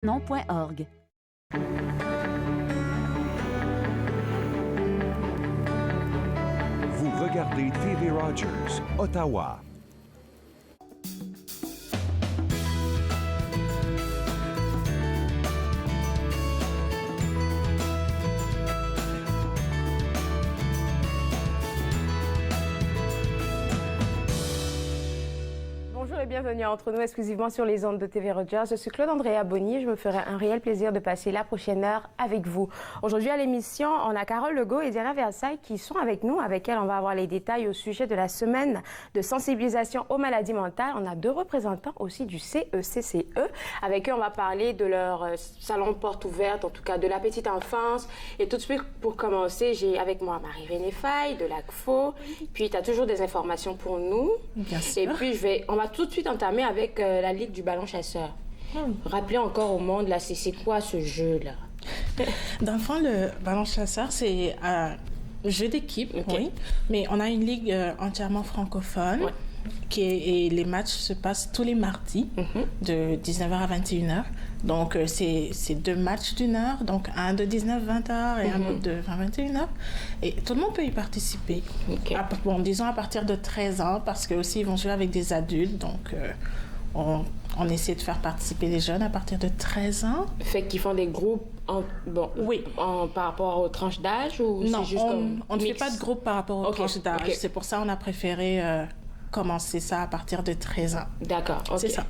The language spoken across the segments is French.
non.org. Vous regardez TV Rogers, Ottawa. Bonjour et bienvenue à Entre nous, exclusivement sur les ondes de TV Rogers. Je suis Claude-Andréa Bonny. Je me ferai un réel plaisir de passer la prochaine heure avec vous. Aujourd'hui à l'émission, on a Carole Legault et Diana Versailles qui sont avec nous. Avec elles, on va avoir les détails au sujet de la semaine de sensibilisation aux maladies mentales. On a deux représentants aussi du CECCE. Avec eux, on va parler de leur salon porte ouverte, en tout cas de la petite enfance. Et tout de suite, pour commencer, j'ai avec moi Marie-Renée Faye de l'ACFO. Puis, tu as toujours des informations pour nous. Bien sûr. Et puis, on va tout de suite entamer avec la Ligue du ballon chasseur. Rappelez encore au monde, là, c'est quoi ce jeu-là? Dans le fond, le ballon chasseur, c'est un jeu d'équipe, Okay. oui. Mais on a une ligue entièrement francophone. Ouais. Et les matchs se passent tous les mardis de 19h à 21h. Donc, c'est deux matchs d'une heure. Donc, un de 19-20h et un autre de 20-21h. Et tout le monde peut y participer. Ok. Bon, disons à partir de 13 ans, parce que aussi ils vont jouer avec des adultes. Donc, on essaie de faire participer les jeunes à partir de 13 ans. Fait qu'ils font des groupes Oui. Par rapport aux tranches d'âge ou Non, c'est juste comme on ne fait mix? pas de groupe par rapport aux Ok, tranches d'âge. ok. C'est pour ça qu'on a préféré commencer ça à partir de 13 ans. D'accord, ok. C'est ça.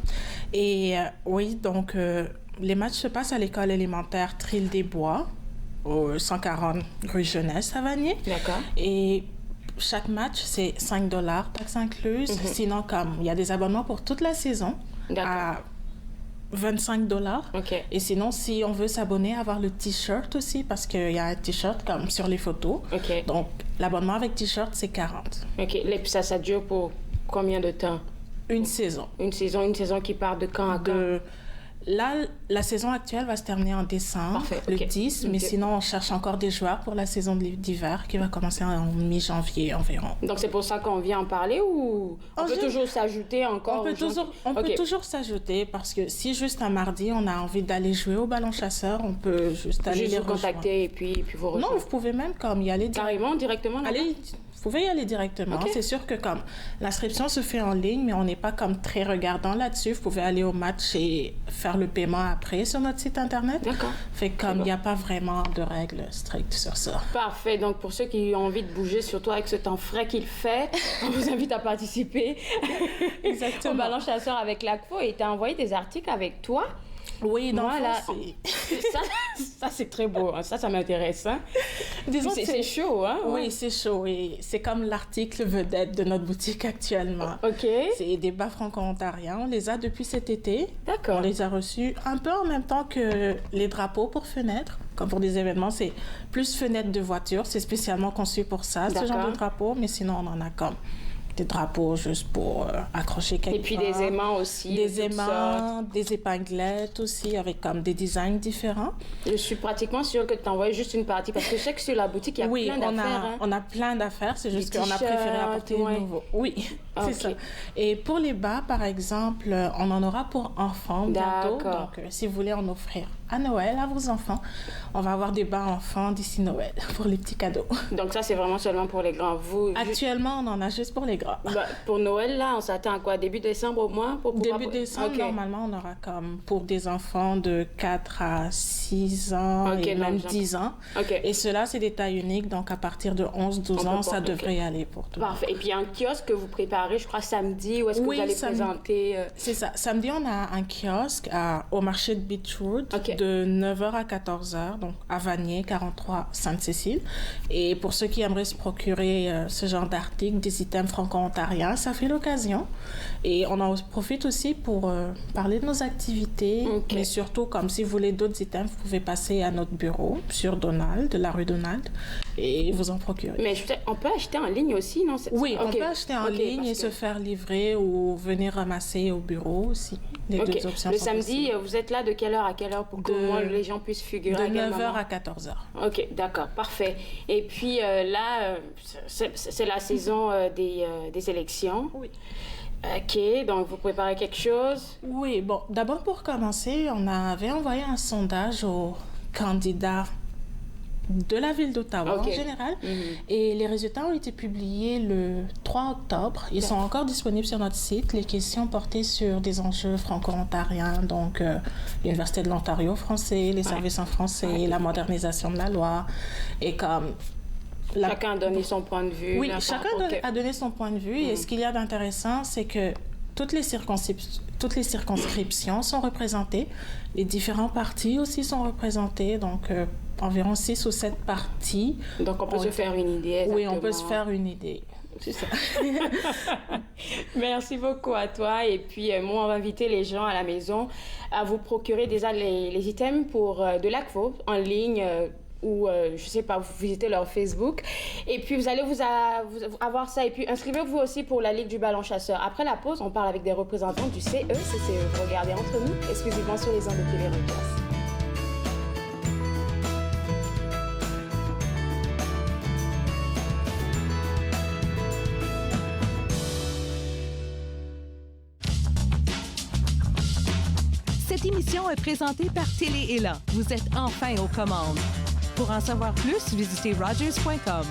Et oui, donc les matchs se passent à l'école élémentaire Trille-des-Bois, au 140 rue Jeunesse à Vanier. D'accord. Et chaque match, c'est 5 $, taxes incluses. Sinon, comme il y a des abonnements pour toute la saison, D'accord. à 25 $. Ok. Et sinon, si on veut s'abonner, avoir le T-shirt aussi, parce qu'il y a un T-shirt comme sur les photos. Ok. Donc, l'abonnement avec T-shirt, c'est 40. Ok, et puis ça dure pour combien de temps? Une saison. Une saison qui part de quand à quand? Là, la saison actuelle va se terminer en décembre, Parfait, le ok. 10, mais Ok. sinon, on cherche encore des joueurs pour la saison d'hiver qui va commencer en mi-janvier environ. Donc c'est pour ça qu'on vient en parler ou on peut toujours s'ajouter encore? On peut toujours s'ajouter parce que si juste un mardi, on a envie d'aller jouer au ballon chasseur, on peut juste aller Juste les vous contacter et puis vous rejoindre. rejoindre. Non, vous pouvez même comme y aller Carrément, directement là-bas? Allez, vous pouvez y aller directement. Ok. C'est sûr que comme l'inscription se fait en ligne, mais on n'est pas comme très regardant là-dessus. Vous pouvez aller au match et faire le paiement après sur notre site internet. D'accord. Fait que comme il n'y a pas vraiment de règles strictes sur ça. Parfait. Donc, pour ceux qui ont envie de bouger, surtout avec ce temps frais qu'il fait, on vous invite à participer Exactement. au ballon chasseur avec l'ACFO. Et tu as envoyé des articles avec toi. Oui, donc Voilà. c'est... Ça c'est très beau. Hein. Ça m'intéresse. Hein. Disons Puis que c'est chaud. Hein? Oui, c'est chaud. Et c'est comme l'article vedette de notre boutique actuellement. OK. C'est des bas franco-ontariens. On les a depuis cet été. D'accord. On les a reçus un peu en même temps que les drapeaux pour fenêtres. Comme pour des événements, c'est plus fenêtres de voiture. C'est spécialement conçu pour ça, ce genre D'accord. de drapeau. Mais sinon, on en a comme des drapeaux juste pour accrocher quelque Et puis part. des aimants aussi. Des de toutes aimants, sortes. des épinglettes aussi, avec comme des designs différents. Je suis pratiquement sûre que tu t'envoies juste une partie parce que je sais que sur la boutique, il y a Oui, plein d'affaires. Hein. on a plein d'affaires, c'est juste Des qu'on a préféré t-shirts, apporter ouais. les nouveaux. Oui, Ok. c'est ça. Et pour les bas, par exemple, on en aura pour enfants bientôt. D'accord. Donc, si vous voulez en offrir à Noël à vos enfants, on va avoir des bas enfants d'ici Noël pour les petits cadeaux. Donc ça, c'est vraiment seulement pour les grands. Vous, Actuellement, on en a juste pour les gras. pour Noël, là, on s'attend à quoi? Début décembre au moins? Pour pouvoir... Début décembre, Ok. normalement, on aura comme pour des enfants de 4 à 6 ans Ok, et donc, même genre- 10 ans. OK. Et cela, c'est des tailles uniques, donc à partir de 11-12 On ans, peut ça porter, devrait ok. y aller pour tout. Parfait. Et puis, il y a un kiosque que vous préparez, je crois, samedi, où est-ce que Oui, vous allez samedi. présenter... C'est ça. Samedi, on a un kiosque au marché de Beachwood Ok. de 9h à 14h, donc à Vanier, 43 Sainte-Cécile. Et pour ceux qui aimeraient se procurer ce genre d'articles, des items franco-ontariens, ça fait l'occasion. Et on en profite aussi pour parler de nos activités, Ok. mais surtout, comme si vous voulez d'autres items, vous pouvez passer à notre bureau sur Donald, de la rue Donald, et vous en procurer. Mais on peut acheter en ligne aussi, non? Oui, on Ok. peut acheter en Ok, ligne parce et que- se faire livrer ou venir ramasser au bureau aussi. Les Ok. deux options Le sont samedi, possibles. vous êtes là de quelle heure à quelle heure pour que au moins les gens puissent figurer à De quel 9h moment? à 14h. OK, d'accord, parfait. Et puis là, c'est la saison des élections. Oui. OK, donc vous préparez quelque chose? Oui, bon, d'abord pour commencer, on avait envoyé un sondage aux candidats de la ville d'Ottawa OK. en général. Et les résultats ont été publiés le 3 octobre. Ils sont encore disponibles sur notre site. Les questions portaient sur des enjeux franco-ontariens, donc l'Université de l'Ontario français, les services en français, la modernisation de la loi. Et comme... Chacun a donné son point de vue. Oui, chacun a donné son point de vue. Et ce qu'il y a d'intéressant, c'est que toutes les circonscriptions sont représentées. Les différents partis aussi sont représentés. Donc, environ 6 ou 7 partis. Donc, on peut se faire une idée. Exactement. Oui, on peut se faire une idée. C'est ça. Merci beaucoup à toi. Et puis, moi, on va inviter les gens à la maison à vous procurer déjà les items pour de l'ACFO en ligne. Ou, je sais pas, vous visitez leur Facebook. Et puis, vous allez vous avoir ça. Et puis, inscrivez-vous aussi pour la Ligue du ballon chasseur. Après la pause, on parle avec des représentants du CECCE. Vous regardez entre nous, exclusivement sur les ondes de TV Rogers. Cette émission est présentée par Télé-Élan. Vous êtes enfin aux commandes. Pour en savoir plus, visitez Rogers.com.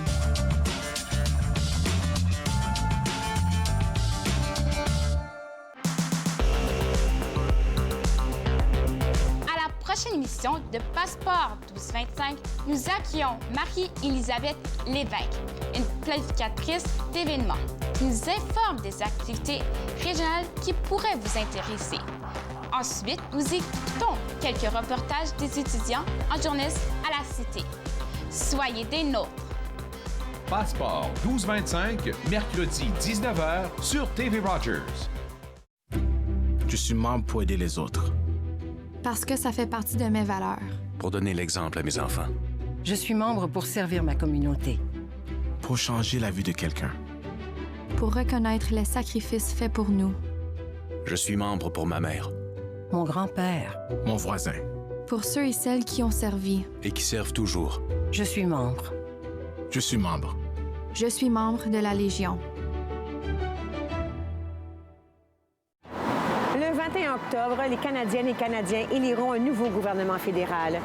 À la prochaine émission de Passeport 1225, nous accueillons Marie-Élisabeth Lévesque, une planificatrice d'événements, qui nous informe des activités régionales qui pourraient vous intéresser. Ensuite, nous écoutons quelques reportages des étudiants en journalisme à la Cité. Soyez des nôtres. Passeport 12-25, mercredi 19h sur TV Rogers. Je suis membre pour aider les autres, Parce que ça fait partie de mes valeurs. pour donner l'exemple à mes enfants, Je suis membre pour servir ma communauté. pour changer la vie de quelqu'un. Pour reconnaître les sacrifices faits pour nous. Je suis membre pour ma mère, Mon grand-père. mon voisin, Pour ceux et celles qui ont servi. et qui servent toujours. Je suis membre. Je suis membre. Je suis membre de la Légion. Le 21 octobre, les Canadiennes et Canadiens éliront un nouveau gouvernement fédéral.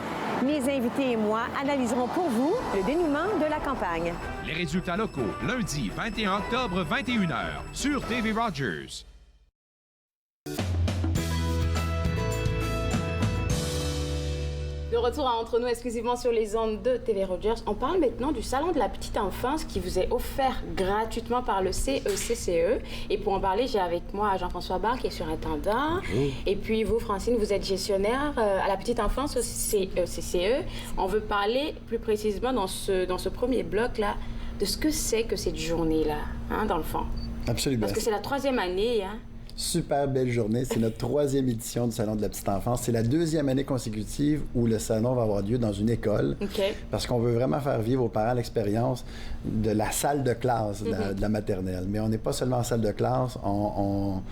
Mes invités et moi analyserons pour vous le dénouement de la campagne. Les résultats locaux, lundi 21 octobre, 21h, sur TV Rogers. De retour à Entre nous, exclusivement sur les ondes de TV Rogers. On parle maintenant du Salon de la petite enfance qui vous est offert gratuitement par le CECCE. Et pour en parler, j'ai avec moi Jean-François Barre, qui est surintendant. Et puis vous, Francine, vous êtes gestionnaire à la petite enfance au CECCE. On veut parler plus précisément dans ce premier bloc-là de ce que c'est que cette journée-là, hein, dans le fond. Absolument. Parce que c'est la 3e année, hein. Super belle journée. C'est notre 3e édition du Salon de la petite enfance. C'est la 2e année consécutive où le salon va avoir lieu dans une école. OK. Parce qu'on veut vraiment faire vivre aux parents l'expérience de la salle de classe de la maternelle. Mais on n'est pas seulement en salle de classe, on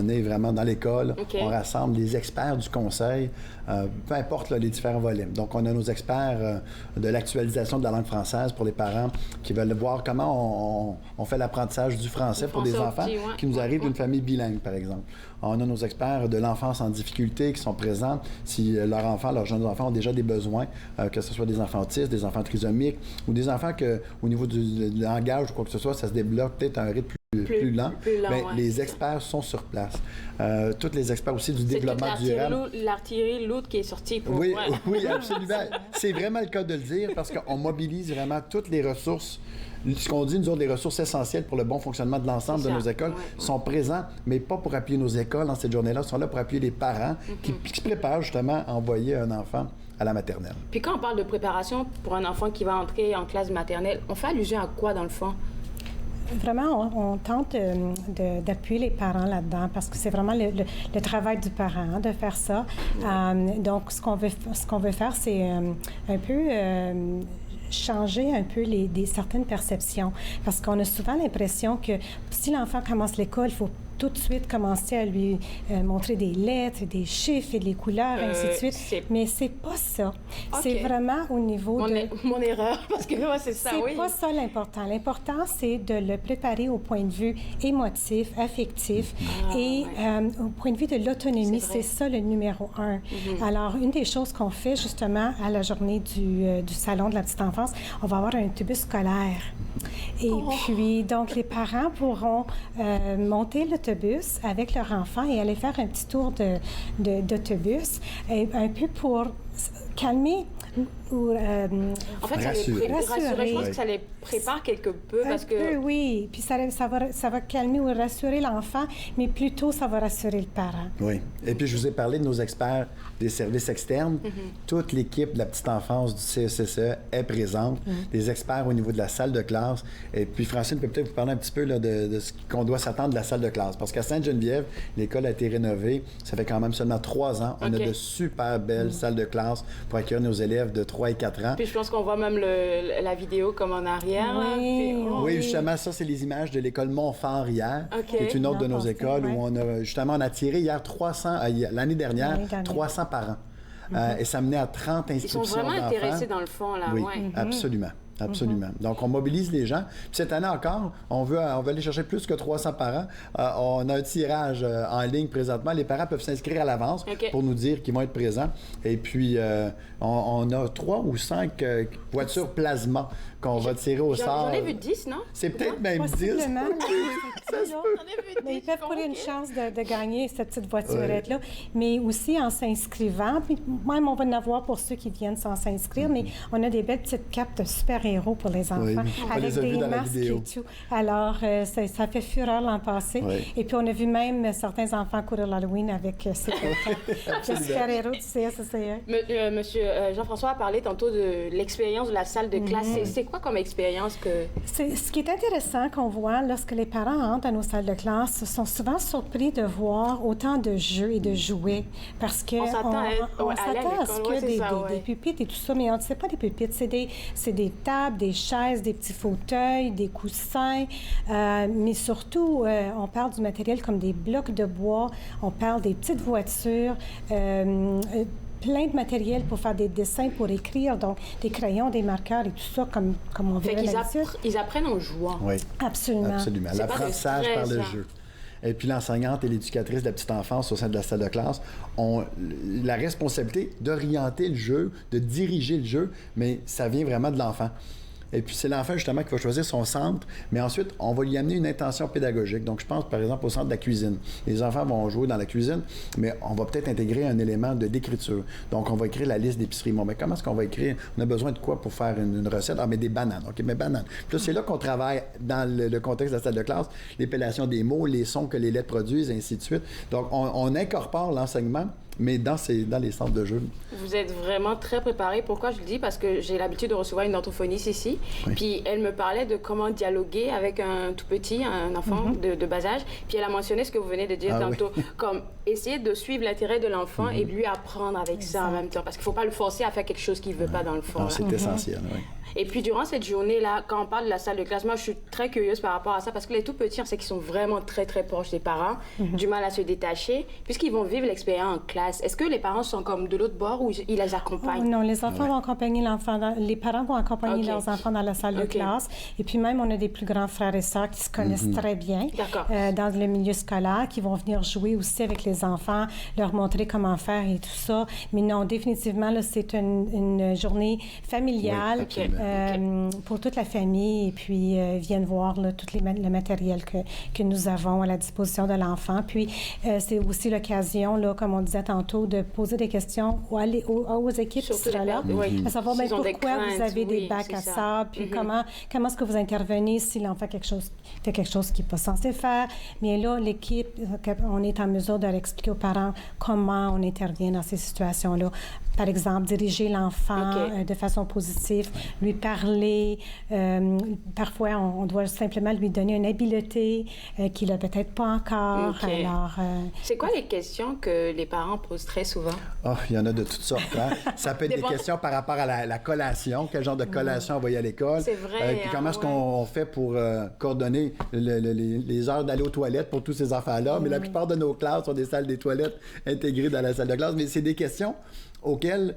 est vraiment dans l'école. OK. On rassemble les experts du conseil, peu importe là, les différents volets. Donc, on a nos experts de l'actualisation de la langue française pour les parents qui veulent voir comment on fait l'apprentissage du français pour des français enfants petit, ouais. qui nous arrivent d'une famille bilingue, par exemple. On a nos experts de l'enfance en difficulté qui sont présents si leurs jeunes enfants ont déjà des besoins, que ce soit des enfants autistes, des enfants trisomiques ou des enfants que, au niveau du langage ou quoi que ce soit, ça se débloque peut-être à un rythme plus lent. Plus lent, Bien, ouais. les experts sont sur place. Tous les experts aussi du développement durable. C'est l'artillerie lourde qui est sortie pour Oui, moi. oui, absolument. C'est vraiment le cas de le dire parce qu'on mobilise vraiment toutes les ressources. Ce qu'on dit, nous autres, les ressources essentielles pour le bon fonctionnement de l'ensemble de nos écoles sont présents, mais pas pour appuyer nos écoles dans cette journée-là, sont là pour appuyer les parents qui se préparent justement à envoyer un enfant à la maternelle. Puis quand on parle de préparation pour un enfant qui va entrer en classe maternelle, on fait allusion à quoi dans le fond? Vraiment, on tente d'appuyer les parents là-dedans parce que c'est vraiment le travail du parent de faire ça. Donc, ce qu'on veut faire, c'est un peu changer un peu certaines perceptions. Parce qu'on a souvent l'impression que si l'enfant commence l'école, il faut tout de suite commencer à lui montrer des lettres, des chiffres et des couleurs, ainsi de suite. Mais c'est pas ça. C'est vraiment au niveau Mon erreur, parce que c'est ça, oui. C'est pas ça l'important. L'important, c'est de le préparer au point de vue émotif, affectif et au point de vue de l'autonomie. C'est ça le numéro 1. Alors, une des choses qu'on fait justement à la journée du Salon de la petite enfance, on va avoir un autobus scolaire. Et puis, donc, les parents pourront monter l'autobus avec leur enfant et aller faire un petit tour d'autobus, un peu pour calmer ou en fait, rassurer. Je pense que ça les prépare quelque peu parce que... oui. Puis ça va calmer ou rassurer l'enfant, mais plutôt ça va rassurer le parent. Oui. Et puis je vous ai parlé de nos experts des services externes. Toute l'équipe de la petite enfance du CSSE est présente. Des experts au niveau de la salle de classe. Et puis Francine peut peut-être vous parler un petit peu là, de ce qu'on doit s'attendre de la salle de classe. Parce qu'à Sainte-Geneviève, l'école a été rénovée. Ça fait quand même seulement 3 ans. On a de super belles salles de classe pour accueillir nos élèves de 3 et 4 ans. Puis je pense qu'on voit même la vidéo comme en arrière. Oui, justement, ça, c'est les images de l'école Montfort hier, qui est une autre de nos écoles où on a attiré hier 300, l'année dernière, 300 parents. Et ça menait à 30 inscriptions d'enfants. Ils sont vraiment intéressés dans le fond, là. Oui, absolument. Absolument. Donc, on mobilise les gens. Puis cette année encore, on veut aller chercher plus que 300 parents. On a un tirage en ligne présentement. Les parents peuvent s'inscrire à l'avance pour nous dire qu'ils vont être présents. Et puis, on a 3 ou 5 voitures plasma qu'on va tirer au sort. J'en ai vu 10, non? C'est peut-être même 10. Mais ils peuvent courir une chance de gagner cette petite voiturette-là. Mais aussi en s'inscrivant, puis même on va en avoir pour ceux qui viennent sans s'inscrire, mais on a des belles petites capes de super-héros pour les enfants, avec des masques et tout. Alors, ça fait fureur l'an passé. Et puis, on a vu même certains enfants courir l'Halloween avec ces capes de super-héros du CSSE. Monsieur Jean-François a parlé tantôt de l'expérience de la salle de classe. C'est quoi comme expérience que... Ce qui est intéressant qu'on voit lorsque les parents entrent à nos salles de classe, sont souvent surpris de voir autant de jeux et de jouets. Parce qu'on s'attend à ce que des pupitres et tout ça, mais on ne sait pas des pupitres. C'est des tables, des chaises, des petits fauteuils, des coussins, mais surtout, on parle du matériel comme des blocs de bois, on parle des petites voitures, plein de matériel pour faire des dessins, pour écrire, donc des crayons, des marqueurs et tout ça, comme on verrait d'habitude. Ils apprennent en jouant. Oui, absolument. L'apprentissage par le jeu. Et puis l'enseignante et l'éducatrice de la petite enfance au sein de la salle de classe ont la responsabilité d'orienter le jeu, de diriger le jeu, mais ça vient vraiment de l'enfant. Et puis, c'est l'enfant, justement, qui va choisir son centre, mais ensuite, on va lui amener une intention pédagogique. Donc, je pense, par exemple, au centre de la cuisine. Les enfants vont jouer dans la cuisine, mais on va peut-être intégrer un élément d'écriture. Donc, on va écrire la liste d'épicerie. Bon, mais comment est-ce qu'on va écrire? On a besoin de quoi pour faire une recette? Ah, mais des bananes. OK, mais bananes. Puis là, c'est là qu'on travaille dans le contexte de la salle de classe, l'épellation des mots, les sons que les lettres produisent, et ainsi de suite. Donc, on incorpore l'enseignement, mais dans les centres de jeu. Vous êtes vraiment très préparés. Pourquoi je le dis? Parce que j'ai l'habitude de recevoir une orthophoniste ici. Oui. Puis elle me parlait de comment dialoguer avec un tout petit, un enfant de bas âge. Puis elle a mentionné ce que vous venez de dire tantôt, comme essayer de suivre l'intérêt de l'enfant et lui apprendre avec ça en même temps. Parce qu'il ne faut pas le forcer à faire quelque chose qu'il ne veut pas dans le fond. C'est essentiel, oui. Et puis, durant cette journée-là, quand on parle de la salle de classe, moi, je suis très curieuse par rapport à ça, parce que les tout-petits, on sait qu'ils sont vraiment très, très proches des parents, du mal à se détacher, puisqu'ils vont vivre l'expérience en classe. Est-ce que les parents sont comme de l'autre bord ou ils les accompagnent? Non, les enfants vont accompagner l'enfant, les parents vont accompagner leurs enfants dans la salle de classe. Et puis même, on a des plus grands frères et sœurs qui se connaissent très bien dans le milieu scolaire, qui vont venir jouer aussi avec les enfants, leur montrer comment faire et tout ça. Mais non, définitivement, là, c'est une journée familiale. Pour toute la famille, et puis viennent voir là, tout le matériel que nous avons à la disposition de l'enfant. Puis c'est aussi l'occasion, là, comme on disait tantôt, de poser des questions aux équipes qui seront là, à savoir bien pourquoi vous avez des bacs à sable, puis comment est-ce que vous intervenez si l'enfant fait quelque chose qu'il n'est pas censé faire. Mais là, l'équipe, on est en mesure de leur expliquer aux parents comment on intervient dans ces situations-là. Par exemple, diriger l'enfant de façon positive, lui parler. Parfois, on doit simplement lui donner une habileté qu'il n'a peut-être pas encore. Alors, c'est quoi les questions que les parents posent très souvent? Oh, il y en a de toutes sortes. Hein? Ça peut être des questions par rapport à la collation. Quel genre de collation envoyer à l'école? C'est vrai. Puis comment est-ce qu'on fait pour coordonner les heures d'aller aux toilettes pour tous ces enfants-là? Mais la plupart de nos classes ont des salles des toilettes intégrées dans la salle de classe. Mais c'est des questions auxquelles...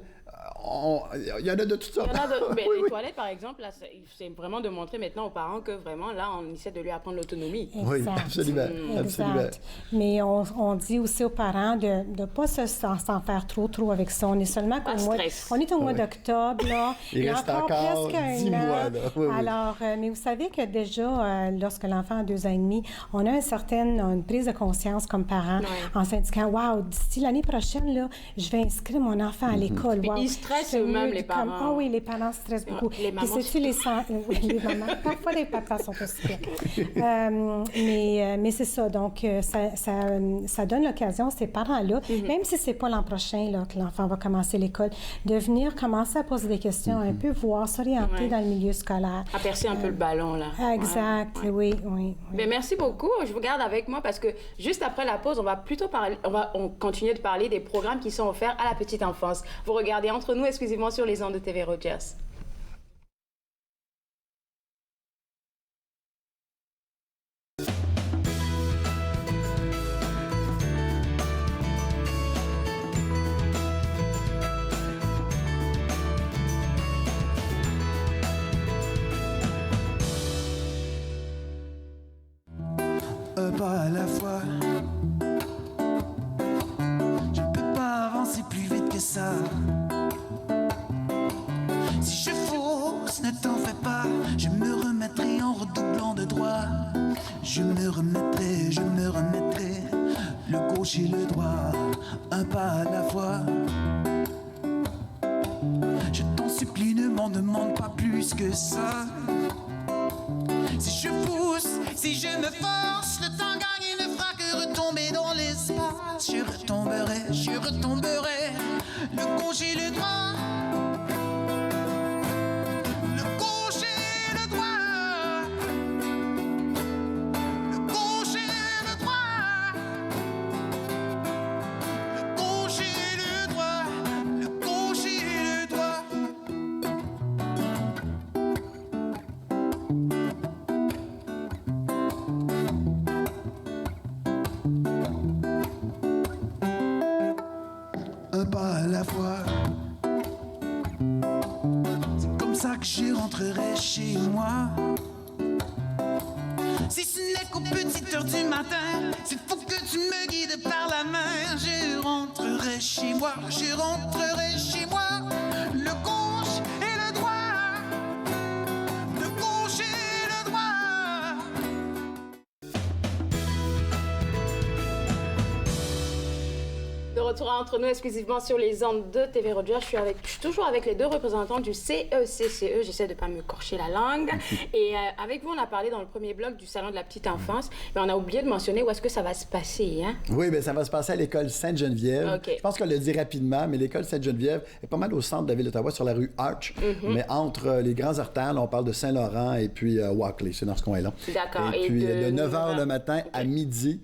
Il y en a de toutes sortes. Les toilettes, par exemple, là, c'est vraiment de montrer maintenant aux parents que vraiment, là, on essaie de lui apprendre l'autonomie. Oui, absolument. Exact. Mais on dit aussi aux parents de ne pas s'en faire trop avec ça. On est seulement au mois d'octobre. Là. Il reste encore 10 mois. Là. Oui, alors, mais vous savez que déjà, lorsque l'enfant a 2 ans et demi, on a une prise de conscience comme parents en s'indiquant, wow, d'ici l'année prochaine, là, je vais inscrire mon enfant à l'école. Wow. Ils stressent eux-mêmes, les parents. Ah oui, les parents stressent beaucoup. Les mamans. Les mamans. Parfois, les papas sont aussi mais c'est ça. Donc, ça donne l'occasion à ces parents-là, même si c'est pas l'an prochain là, que l'enfant va commencer l'école, de venir commencer à poser des questions, un peu voir, s'orienter dans le milieu scolaire. Apercer un peu le ballon, là. Exact, oui. Mais merci beaucoup. Je vous garde avec moi parce que juste après la pause, on va continuer de parler des programmes qui sont offerts à la petite enfance. Vous regardez Entre nous exclusivement sur les ondes de TV Rogers. Un pas à la fois. Je ne peux pas avancer plus vite que ça. Si je fausse, ne t'en fais pas. Je me remettrai en redoublant de droit. Je me remettrai, le gauche et le droit, un pas à la fois. Je t'en supplie, ne m'en demande pas plus que ça. Si je pousse, si je me force, le temps gagné ne fera que retomber dans l'espace. Je retomberai, le gauche et le droit. Le gauche et le droit. Le gauche et le droit. Le gauche et le droit. Le gauche et le droit. Un pas à la fois. C'est comme ça que je rentrerai chez moi. Si ce n'est qu'aux petites heures du matin, s'il faut que tu me guides par la main, je rentrerai chez moi, le gauche et le droit, le gauche et le droit. De retour à Entre nous exclusivement sur les ondes de TV Rogers. Je suis toujours avec les deux représentants du CECCE. J'essaie de ne pas me corcher la langue. Et avec vous, on a parlé dans le premier bloc du Salon de la petite enfance, mais on a oublié de mentionner où est-ce que ça va se passer. Hein? Oui, bien, ça va se passer à l'école Sainte-Geneviève. Okay. Je pense qu'on l'a dit rapidement, mais l'école Sainte-Geneviève est pas mal au centre de la ville d'Ottawa, sur la rue Arch. Mais entre les grands artères, on parle de Saint-Laurent et puis Walkley. C'est dans ce coin-là. D'accord. Et puis de 9h le matin à midi.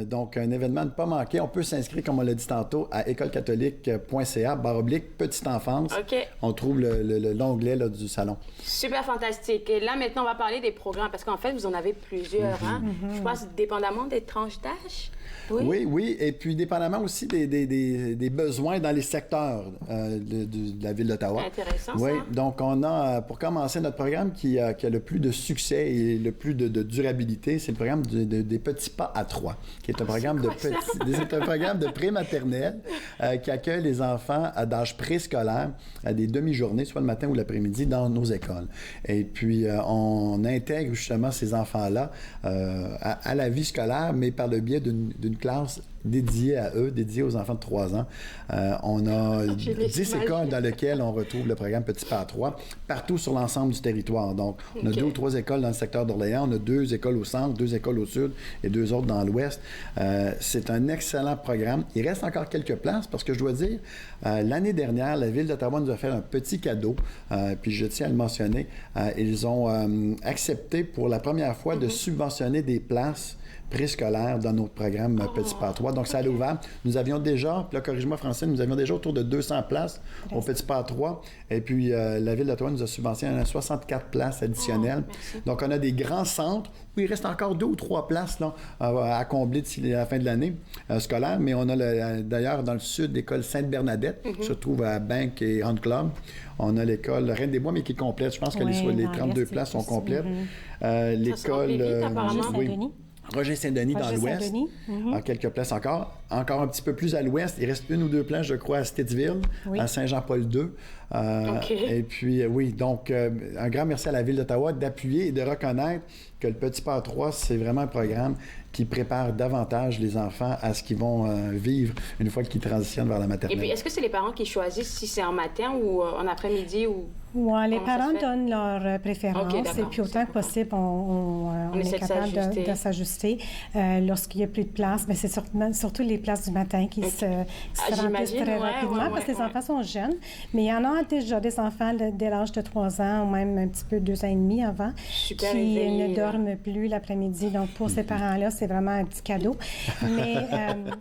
Donc, un événement à ne pas manquer. On peut s'inscrire, comme on l'a dit tantôt, à écolecatholique.ca/petite enfance. Okay. On trouve l'onglet là, du salon. Super fantastique. Et là, maintenant, on va parler des programmes, parce qu'en fait, vous en avez plusieurs. Hein? Je pense, dépendamment des tranches d'âge. Oui. Et puis, dépendamment aussi des besoins dans les secteurs de la ville d'Ottawa. Intéressant, oui. Ça. Donc, on a, pour commencer, notre programme qui a le plus de succès et le plus de durabilité, c'est le programme des petits pas à 3, qui est un programme c'est un programme de pré-maternelle qui accueille les enfants d'âge préscolaire à des demi-journées, soit le matin ou l'après-midi, dans nos écoles. Et puis, on intègre justement ces enfants-là à la vie scolaire, mais par le biais d'une classe dédiée à eux, dédiée aux enfants de 3 ans. On a 10 écoles dans lesquelles on retrouve le programme Petit Pas à 3, partout sur l'ensemble du territoire. Donc, on a 2 ou 3 écoles dans le secteur d'Orléans, on a 2 écoles au centre, 2 écoles au sud et 2 autres dans l'ouest. C'est un excellent programme. Il reste encore quelques places parce que je dois dire, l'année dernière, la Ville d'Ottawa nous a fait un petit cadeau, puis je tiens à le mentionner. Ils ont accepté pour la première fois de subventionner des places préscolaire dans notre programme Petit Pas 3. Donc, ça a ouvert. Nous avions déjà, puis là, corrige-moi, Francine, nous avions déjà autour de 200 places au Petit Pas 3. Et puis, la Ville d'Ottawa nous a subventionné 64 places additionnelles. Donc, on a des grands centres où il reste encore 2 ou 3 places là, à combler d'ici la fin de l'année scolaire. Mais on a d'ailleurs dans le sud l'école Sainte-Bernadette, qui se trouve à Bank et Hunt Club. On a l'école Reine-des-Bois, mais qui est complète. Je pense que les 32 places sont complètes. L'école Roger Saint-Denis dans l'ouest, en quelques places encore. Encore un petit peu plus à l'ouest, il reste 1 ou 2 places, je crois, à Stittsville, à Saint-Jean-Paul II. Et puis, donc, un grand merci à la Ville d'Ottawa d'appuyer et de reconnaître que le Petit Pas 3, c'est vraiment un programme qui prépare davantage les enfants à ce qu'ils vont vivre une fois qu'ils transitionnent vers la maternelle. Et puis, est-ce que c'est les parents qui choisissent si c'est en matin ou en après-midi ou... Oui, les parents donnent leur préférence et puis autant que possible, on est capable de s'ajuster. Lorsqu'il n'y a plus de place, mais c'est surtout les places du matin qui se remplissent très rapidement parce que les enfants sont jeunes. Mais il y en a déjà des enfants dès l'âge de 3 ans ou même un petit peu 2 ans et demi avant qui ne dorment plus l'après-midi. Donc, pour ces parents-là, c'est vraiment un petit cadeau. Mais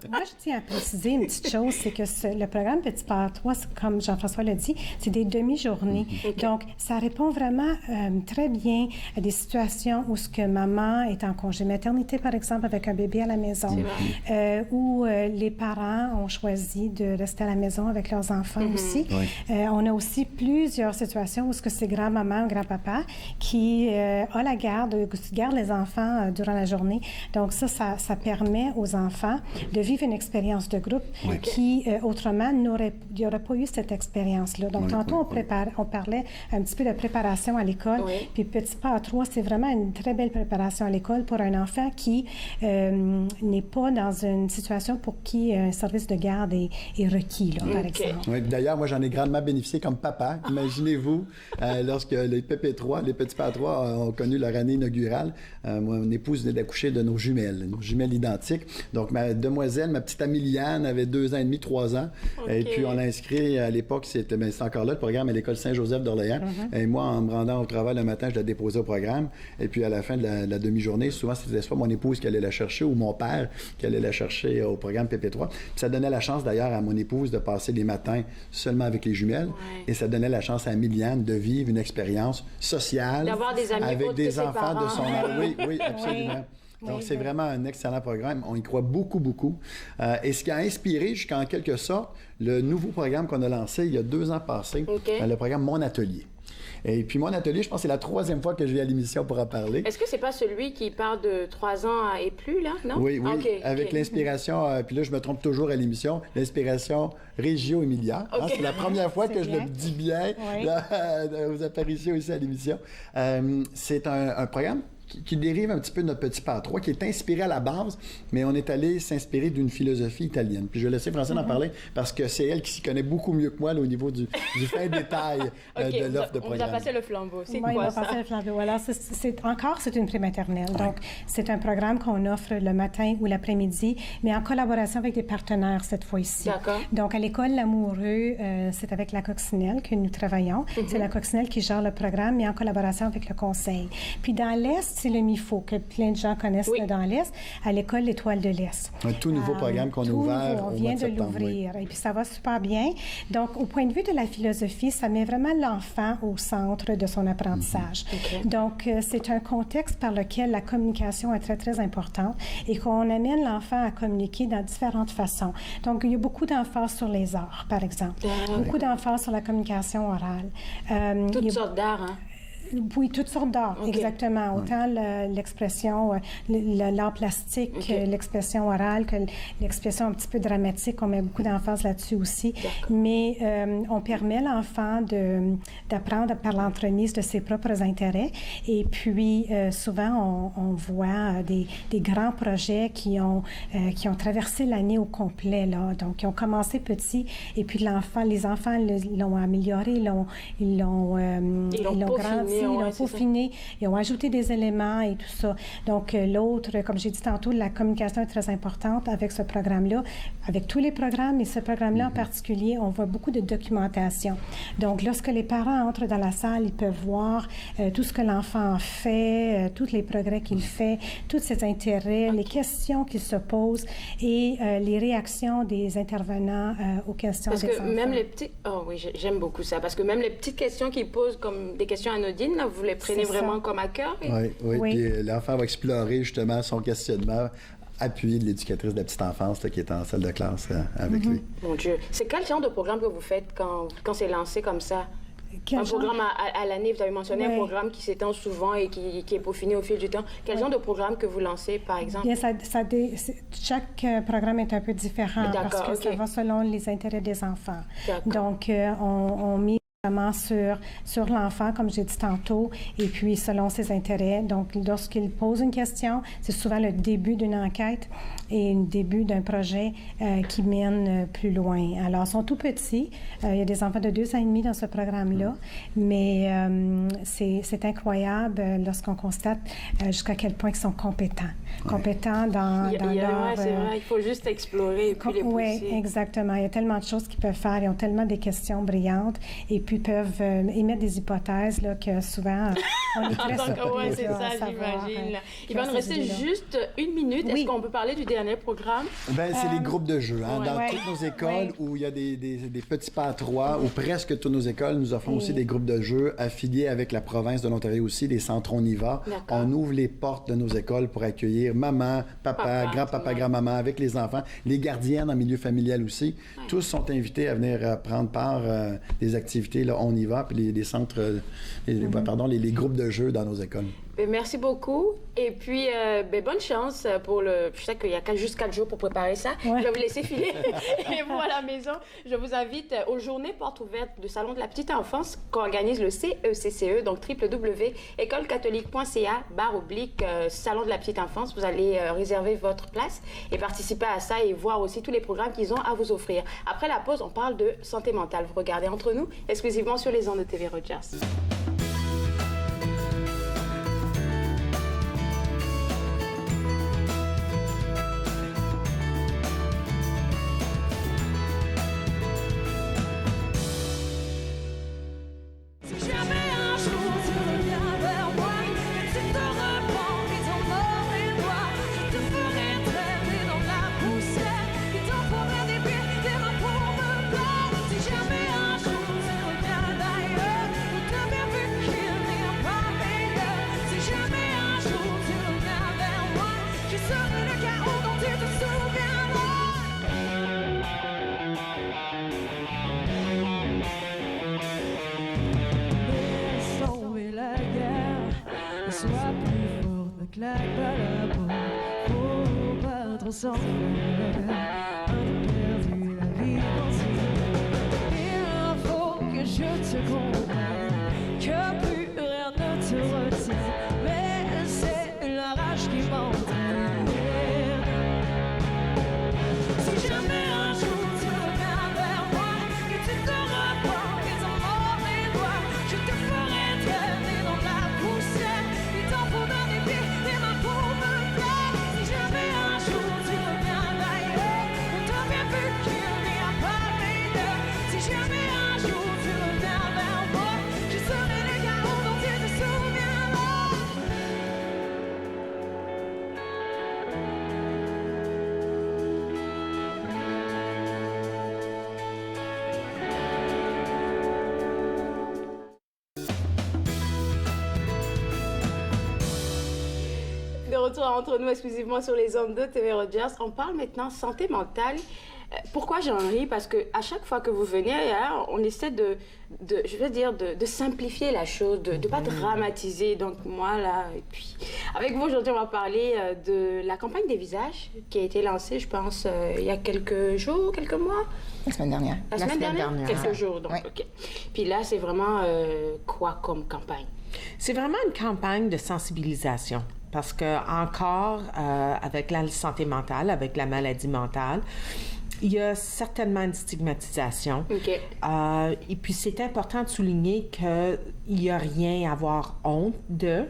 moi, je tiens à préciser une petite chose, c'est que le programme Petit Pas 3, comme Jean-François l'a dit, c'est des demi-journées. Donc, ça répond vraiment très bien à des situations où ce que maman est en congé maternité, par exemple, avec un bébé à la maison, où les parents ont choisi de rester à la maison avec leurs enfants aussi. On a aussi plusieurs situations où ce que c'est grand-maman ou grand-papa qui a la garde les enfants durant la journée. Donc, ça permet aux enfants de vivre une expérience de groupe qui, autrement, il n'y aurait pas eu cette expérience-là. Donc, tantôt, on parlait un petit peu de préparation à l'école. Puis Petit Pas 3, c'est vraiment une très belle préparation à l'école pour un enfant qui n'est pas dans une situation pour qui un service de garde est requis, là, par exemple. Oui, d'ailleurs, moi, j'en ai grandement bénéficié comme papa. Imaginez-vous, lorsque les PP3, les Petits Pas 3 ont connu leur année inaugurale, mon épouse venait d'accoucher de nos jumelles identiques. Donc, ma demoiselle, ma petite Amiliane, avait 2 ans et demi, 3 ans. Et puis, on l'a inscrit à l'époque, c'était encore là, le programme à l'école Saint-Joseph d'Orléans. Et moi, en me rendant au travail le matin, je la déposais au programme. Et puis, à la fin de la demi-journée, souvent, c'était soit mon épouse qui allait la chercher ou mon père qui allait la chercher au programme PP3. Puis ça donnait la chance, d'ailleurs, à mon épouse de passer les matins seulement avec les jumelles. Et ça donnait la chance à Emiliane de vivre une expérience sociale d'avoir des amis avec des enfants parents. de son âge. Oui, absolument. Donc, c'est vraiment un excellent programme. On y croit beaucoup, beaucoup. Et ce qui a inspiré, jusqu'en quelque sorte, le nouveau programme qu'on a lancé il y a 2 ans passés, le programme Mon Atelier. Et puis, Mon Atelier, je pense que c'est la 3e fois que je viens à l'émission pour en parler. Est-ce que c'est pas celui qui parle de 3 ans et plus, là, non? Oui, avec l'inspiration, puis là, je me trompe toujours à l'émission, l'inspiration Reggio Emilia. C'est la première fois que je le dis bien là, aux apparitions ici à l'émission. C'est un programme qui dérive un petit peu de notre Petit Pas 3, qui est inspiré à la base, mais on est allé s'inspirer d'une philosophie italienne. Puis je vais laisser Francine en parler, parce que c'est elle qui s'y connaît beaucoup mieux que moi là, au niveau du fin détail de l'offre de programme. On vous a passé le flambeau. C'est quoi ça? Passé le flambeau. Alors, c'est une prématernelle. Donc, c'est un programme qu'on offre le matin ou l'après-midi, mais en collaboration avec des partenaires cette fois-ci. D'accord. Donc, à l'école Lamoureux, c'est avec la Coccinelle que nous travaillons. C'est la Coccinelle qui gère le programme, mais en collaboration avec le conseil. Puis dans l'Est, c'est le MIFO, que plein de gens connaissent dans l'Est, à l'école L'Étoile de l'Est. Un tout nouveau programme qu'on a ouvert au mois de septembre. On vient de l'ouvrir, et puis ça va super bien. Donc, au point de vue de la philosophie, ça met vraiment l'enfant au centre de son apprentissage. Donc, c'est un contexte par lequel la communication est très, très importante et qu'on amène l'enfant à communiquer dans différentes façons. Donc, il y a beaucoup d'emphase sur les arts, par exemple. Beaucoup d'emphase sur la communication orale. Toutes sortes d'arts, hein? Oui, toutes sortes d'arts, exactement. Autant l'expression, l'art plastique, l'expression orale que l'expression un petit peu dramatique. On met beaucoup d'emphase là-dessus aussi. Mais on permet à l'enfant d'apprendre par l'entremise de ses propres intérêts. Et puis, souvent, on voit des grands projets qui ont traversé l'année au complet, là. Donc, ils ont commencé petits, et puis les enfants l'ont amélioré, ils l'ont grandi. ils l'ont peaufiné, ils ont ajouté des éléments et tout ça. Donc, l'autre, comme j'ai dit tantôt, la communication est très importante avec ce programme-là, avec tous les programmes, mais ce programme-là en particulier, on voit beaucoup de documentation. Donc, lorsque les parents entrent dans la salle, ils peuvent voir tout ce que l'enfant fait, tous les progrès qu'il fait, tous ses intérêts, les questions qu'il se pose et les réactions des intervenants aux questions des enfants. Parce que même les petits... Oh oui, j'aime beaucoup ça. Parce que même les petites questions qu'ils posent comme des questions anodines, là, vous les prenez vraiment comme à cœur. Oui. Puis l'enfant va explorer justement son questionnement, appuyé de l'éducatrice de la petite enfance là, qui est en salle de classe avec lui. Mon Dieu. C'est quel genre de programme que vous faites quand c'est lancé comme ça? Un programme à l'année, vous avez mentionné un programme qui s'étend souvent et qui est peaufiné au fil du temps. Quel genre de programme que vous lancez, par exemple? Bien, chaque programme est un peu différent parce que ça va selon les intérêts des enfants. Donc, on met vraiment sur l'enfant, comme j'ai dit tantôt, et puis selon ses intérêts. Donc, lorsqu'il pose une question, c'est souvent le début d'une enquête et le début d'un projet qui mène plus loin. Alors, ils sont tout petits. Il y a des enfants de 2 ans et demi dans ce programme-là, mais c'est incroyable lorsqu'on constate jusqu'à quel point ils sont compétents. Compétents dans leur... c'est vrai, il faut juste explorer et puis les pousser. Oui, exactement. Il y a tellement de choses qu'ils peuvent faire. Ils ont tellement des questions brillantes et puis peuvent émettre des hypothèses là, que souvent, on est très surpris. Oui, c'est ça, j'imagine. Il va nous rester juste 1 minute. Est-ce qu'on peut parler du dernier programme? Bien, c'est les groupes de jeux. Hein? Dans toutes nos écoles où il y a des petits pas à 3, ou presque toutes nos écoles, nous offrons aussi des groupes de jeux affiliés avec la province de l'Ontario aussi, les centres On y va. On ouvre les portes de nos écoles pour accueillir maman, papa, grand-papa, grand-maman avec les enfants, les gardiennes en milieu familial aussi. Tous sont invités à venir prendre part des activités. Là, On y va, puis les centres, les groupes de jeux dans nos écoles. Merci beaucoup. Et puis, bonne chance pour le... Je sais qu'il y a juste 4 jours pour préparer ça. Je vais vous laisser filer. Et vous, à la maison, je vous invite aux journées portes ouvertes du Salon de la petite enfance qu'organise le CECCE, donc www.écolecatholique.ca/Salon de la petite enfance. Vous allez réserver votre place et participer à ça et voir aussi tous les programmes qu'ils ont à vous offrir. Après la pause, on parle de santé mentale. Vous regardez Entre nous, exclusivement sur les ondes de TV Rogers. De retour Entre nous, exclusivement sur les ondes de TV Rogers. On parle maintenant santé mentale. Pourquoi j'en ris? Parce que à chaque fois que vous venez, on essaie de simplifier la chose, de ne pas dramatiser. Donc moi, là, et puis avec vous aujourd'hui, on va parler de la campagne des visages qui a été lancée, je pense, il y a quelques jours, quelques mois? La semaine dernière. La semaine dernière? Quelques jours, donc, OK. Puis là, c'est vraiment quoi comme campagne? C'est vraiment une campagne de sensibilisation. Parce que encore avec la santé mentale, avec la maladie mentale, Il y a certainement une stigmatisation. Et puis, c'est important de souligner qu'il n'y a rien à avoir honte de.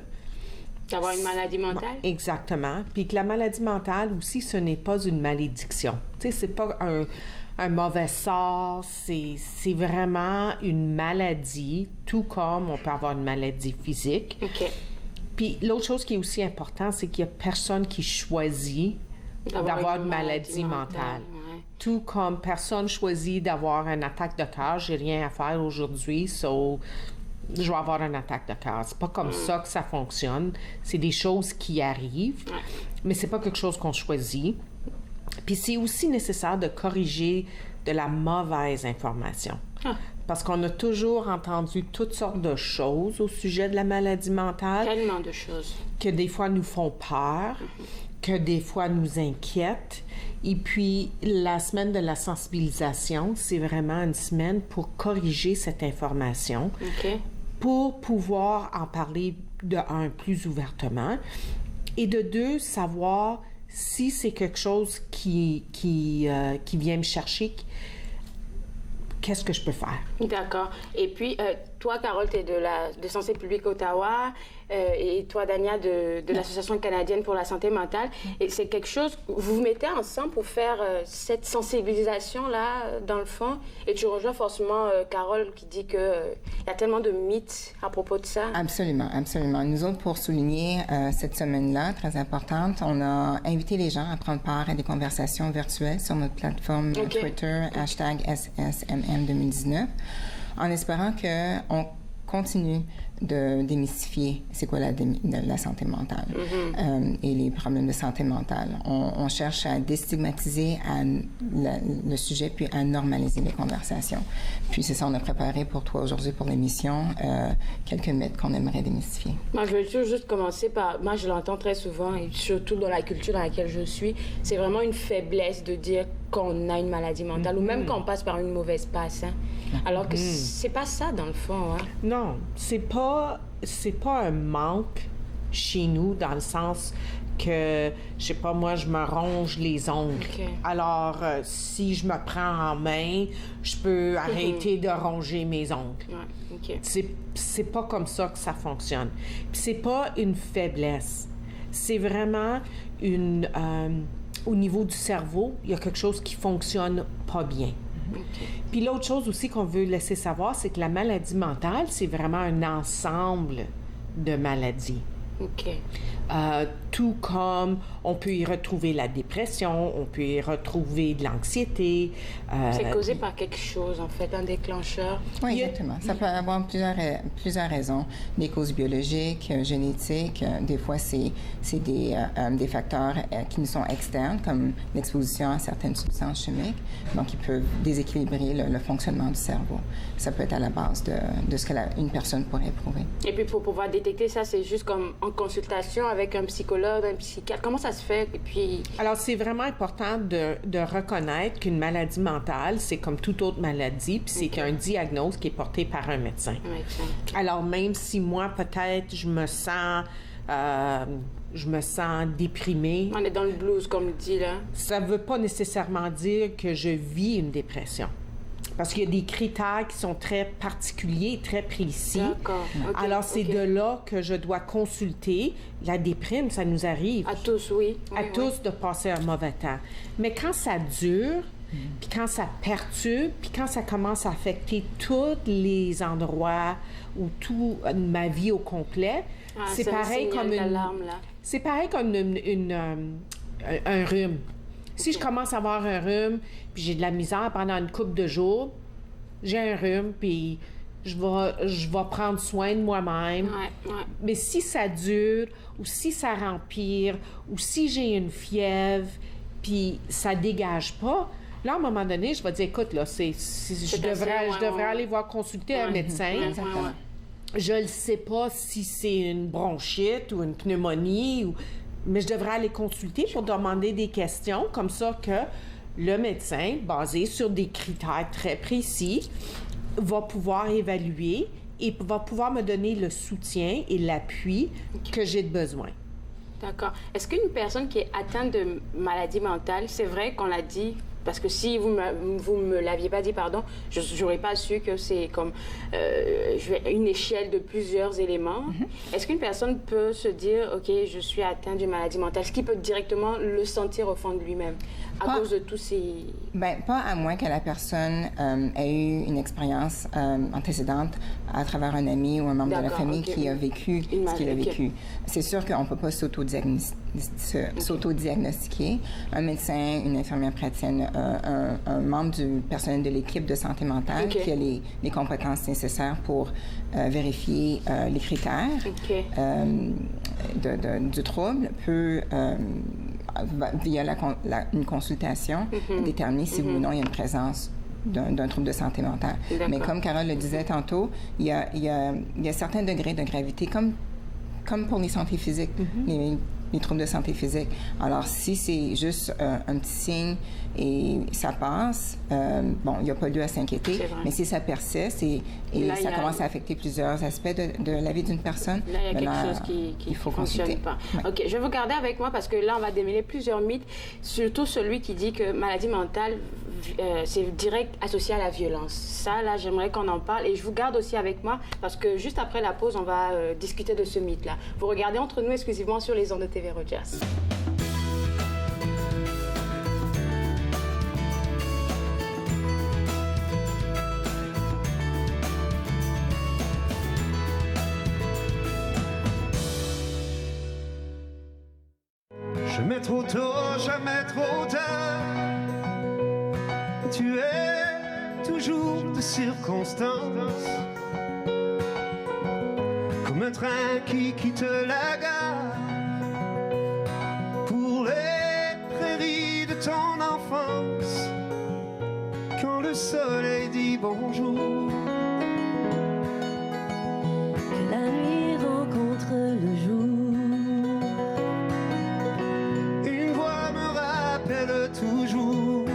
D'avoir une maladie mentale? Exactement. Puis que la maladie mentale aussi, ce n'est pas une malédiction. Tu sais, c'est pas un mauvais sort, c'est vraiment une maladie, tout comme on peut avoir une maladie physique. Puis l'autre chose qui est aussi importante, c'est qu'il n'y a personne qui choisit d'avoir une maladie mentale. Tout comme personne choisit d'avoir une attaque de cœur, j'ai rien à faire aujourd'hui, je vais avoir une attaque de cœur. C'est pas comme ça que ça fonctionne. C'est des choses qui arrivent, mais c'est pas quelque chose qu'on choisit. Puis c'est aussi nécessaire de corriger de la mauvaise information. Parce qu'on a toujours entendu toutes sortes de choses au sujet de la maladie mentale. Tellement de choses. Que des fois nous font peur, que des fois nous inquiètent. Et puis, la semaine de la sensibilisation, c'est vraiment une semaine pour corriger cette information, pour pouvoir en parler de un, plus ouvertement, et de deux, savoir si c'est quelque chose qui vient me chercher, qu'est-ce que je peux faire? D'accord. Et puis, toi, Carole, tu es de Santé publique Ottawa, et toi, Dania, de l'Association canadienne pour la santé mentale. Et c'est quelque chose, vous vous mettez ensemble pour faire cette sensibilisation-là, dans le fond. Et tu rejoins forcément Carole qui dit qu'il y a tellement de mythes à propos de ça. Absolument, absolument. Nous autres, pour souligner cette semaine-là, très importante, on a invité les gens à prendre part à des conversations virtuelles sur notre plateforme Twitter, #SSMM2019, en espérant qu'on continue de démystifier c'est quoi la santé mentale et les problèmes de santé mentale. On cherche à déstigmatiser le sujet puis à normaliser les conversations. Puis c'est ça, on a préparé pour toi aujourd'hui pour l'émission quelques mythes qu'on aimerait démystifier. Moi, je veux juste commencer par... Moi, je l'entends très souvent, et surtout dans la culture dans laquelle je suis, c'est vraiment une faiblesse de dire qu'on a une maladie mentale ou même qu'on passe par une mauvaise passe. Alors que c'est pas ça, dans le fond. Non, c'est pas un manque chez nous, dans le sens que, je sais pas, moi, je me ronge les ongles. Alors, si je me prends en main, je peux arrêter de ronger mes ongles. C'est pas comme ça que ça fonctionne. Puis c'est pas une faiblesse. C'est vraiment au niveau du cerveau, il y a quelque chose qui fonctionne pas bien. Puis l'autre chose aussi qu'on veut laisser savoir, c'est que la maladie mentale, c'est vraiment un ensemble de maladies. Tout comme on peut y retrouver la dépression, on peut y retrouver de l'anxiété. C'est causé par quelque chose, en fait, un déclencheur. Oui, exactement. Ça peut avoir plusieurs raisons. Des causes biologiques, génétiques. Des fois, c'est des facteurs qui nous sont externes, comme l'exposition à certaines substances chimiques. Donc, ils peuvent déséquilibrer le fonctionnement du cerveau. Ça peut être à la base de ce qu'une personne pourrait éprouver. Et puis, pour pouvoir détecter ça, c'est juste comme en consultation avec un psychologue, un psychiatre. Comment ça se fait? Et puis... Alors, c'est vraiment important de reconnaître qu'une maladie mentale, c'est comme toute autre maladie, puis c'est qu'un diagnostic qui est porté par un médecin. Alors, même si moi, peut-être, je me sens déprimée. On est dans le blues, comme on dit, là. Ça ne veut pas nécessairement dire que je vis une dépression. Parce qu'il y a des critères qui sont très particuliers, très précis. D'accord. Alors, c'est de là que je dois consulter. La déprime, ça nous arrive. À tous, oui. À tous de passer un mauvais temps. Mais quand ça dure, puis quand ça perturbe, puis quand ça commence à affecter tous les endroits ou toute ma vie au complet, c'est pareil comme c'est pareil comme un rhume. Si je commence à avoir un rhume, puis j'ai de la misère pendant une couple de jours, j'ai un rhume, puis je vais prendre soin de moi-même. Mais si ça dure, ou si ça empire, ou si j'ai une fièvre, puis ça dégage pas, là, à un moment donné, je vais dire, écoute, là, je devrais aller voir consulter un médecin. Je ne sais pas si c'est une bronchite ou une pneumonie, mais je devrais aller consulter pour demander des questions, comme ça que le médecin, basé sur des critères très précis, va pouvoir évaluer et va pouvoir me donner le soutien et l'appui que j'ai besoin. D'accord. Est-ce qu'une personne qui est atteinte de maladie mentale, c'est vrai qu'on l'a dit, Parce que si vous me l'aviez pas dit, pardon, j'aurais pas su que c'est comme une échelle de plusieurs éléments. Est-ce qu'une personne peut se dire, OK, je suis atteinte d'une maladie mentale? Est-ce qu'il peut directement le sentir au fond de lui-même à cause de tous ces... Bien, pas à moins que la personne ait eu une expérience antécédente à travers un ami ou un membre de la famille qui a vécu ce qu'il a vécu. C'est sûr qu'on ne peut pas s'auto-diagnostiquer. Un médecin, une infirmière praticienne, un membre du personnel de l'équipe de santé mentale qui a les compétences nécessaires pour vérifier les critères du trouble peut, via une consultation, déterminer si oui ou non il y a une présence d'un trouble de santé mentale. Mais comme Carole le disait tantôt, il y a certains degrés de gravité, comme pour les santé physiques, les troubles de santé physique. Alors, si c'est juste un petit signe et ça passe, bon, il n'y a pas lieu à s'inquiéter, mais si ça persiste et là, ça commence à affecter plusieurs aspects de la vie d'une personne, là, il y a quelque chose qui ne fonctionne pas. Ouais. OK, je vais vous garder avec moi parce que là, on va démêler plusieurs mythes, surtout celui qui dit que maladie mentale, c'est direct associé à la violence. Ça, là, j'aimerais qu'on en parle et je vous garde aussi avec moi parce que juste après la pause, on va discuter de ce mythe-là. Vous regardez Entre nous exclusivement sur les ondes de TV Rogers. Jamais trop tôt, jamais trop tard. Tu es toujours de circonstance, comme un train qui quitte la gare pour les prairies de ton enfance. Quand le soleil dit bonjour, que la nuit rencontre le jour. Une voix me rappelle toujours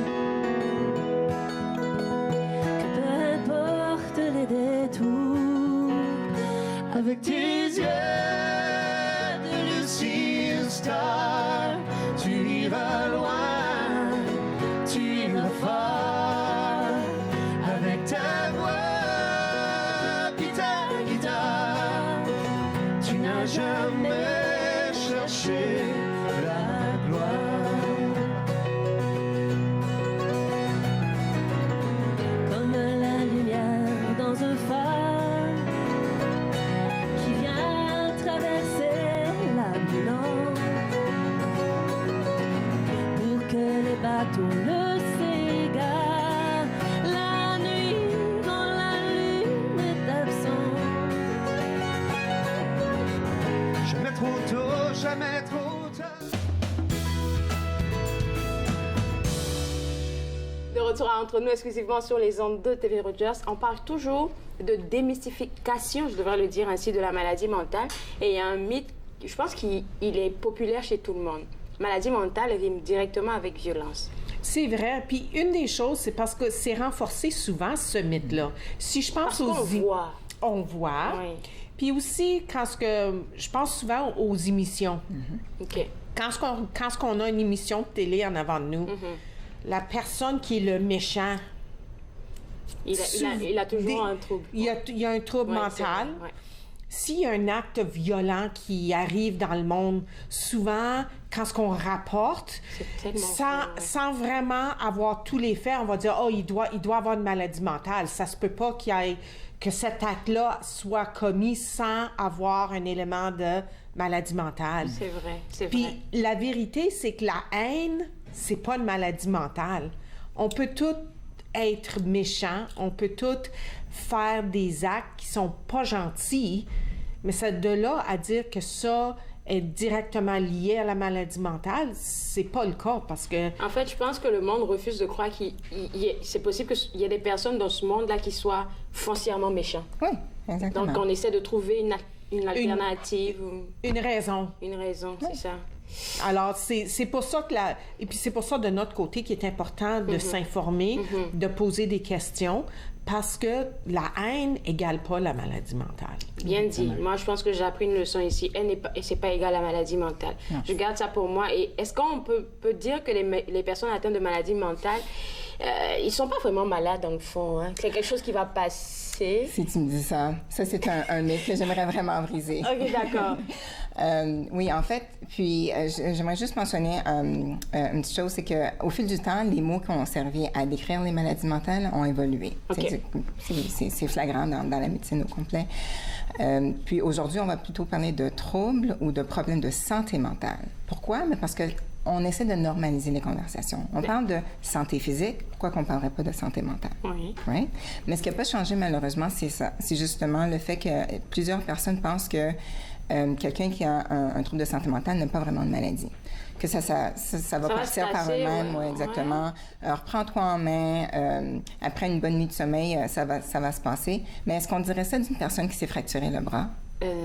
que peu importe les détours, avec tes yeux de lucide star, tu iras loin, tu iras fort, avec ta voix puis ta guitare. Tu n'as jamais cherché la gloire. comme la lumière dans un phare qui vient traverser la nuit pour que les bateaux ne s'égarent. La nuit quand la lune est absente. Jamais trop tôt, jamais trop tard. De retour à Entre nous exclusivement sur les ondes de TV Rogers, on parle toujours de démystification, je devrais le dire ainsi, de la maladie mentale. Et il y a un mythe, je pense qu'il est populaire chez tout le monde. Maladie mentale rime directement avec violence. C'est vrai. Puis une des choses, c'est parce que c'est renforcé souvent, ce mythe-là. Si je pense Parce qu'on voit. On voit. Oui. Puis aussi, je pense souvent aux émissions. OK. Quand on a une émission de télé en avant de nous, la personne qui est le méchant... Il a toujours un trouble. Il y a un trouble mental. Ouais. S'il y a un acte violent qui arrive dans le monde, souvent, quand ce qu'on rapporte, sans vraiment avoir tous les faits, on va dire « Oh, il doit avoir une maladie mentale ». Ça se peut pas que cet acte-là soit commis sans avoir un élément de maladie mentale. C'est vrai, c'est Puis vrai. la vérité, c'est que la haine, c'est pas une maladie mentale. On peut tout être méchant, on peut tout faire des actes qui sont pas gentils, mais c'est de là à dire que ça est directement lié à la maladie mentale, c'est pas le cas parce que... En fait, je pense que le monde refuse de croire c'est possible qu'il y ait des personnes dans ce monde-là qui soient foncièrement méchants. Oui, exactement. Donc, on essaie de trouver une alternative. Une raison. Une raison, c'est ça. Alors, c'est pour ça que et puis c'est pour ça de notre côté qu'il est important de s'informer, de poser des questions, parce que la haine égale pas la maladie mentale. Bien dit. Moi, je pense que j'ai appris une leçon ici. C'est pas égal à la maladie mentale. Non. Je garde ça pour moi. Et est-ce qu'on peut dire que les personnes atteintes de maladie mentale, ils sont pas vraiment malades dans le fond, hein? C'est quelque chose qui va passer. Si tu me dis ça, c'est un mythe que j'aimerais vraiment briser. OK, d'accord. Oui, en fait, puis j'aimerais juste mentionner une petite chose, c'est qu'au fil du temps, les mots qui ont servi à décrire les maladies mentales ont évolué. Okay. C'est flagrant dans la médecine au complet. Puis aujourd'hui, on va plutôt parler de troubles ou de problèmes de santé mentale. Pourquoi? Mais parce que on essaie de normaliser les conversations. On parle de santé physique, pourquoi qu'on ne parlerait pas de santé mentale? Oui. Right? Mais ce qui n'a pas changé, malheureusement, c'est ça. C'est justement le fait que plusieurs personnes pensent que quelqu'un qui a un trouble de santé mentale n'a pas vraiment de maladie. Que ça va partir par eux-mêmes, ouais, exactement. Ouais. Reprends-toi en main, après une bonne nuit de sommeil, ça va se passer. Mais est-ce qu'on dirait ça d'une personne qui s'est fracturé le bras?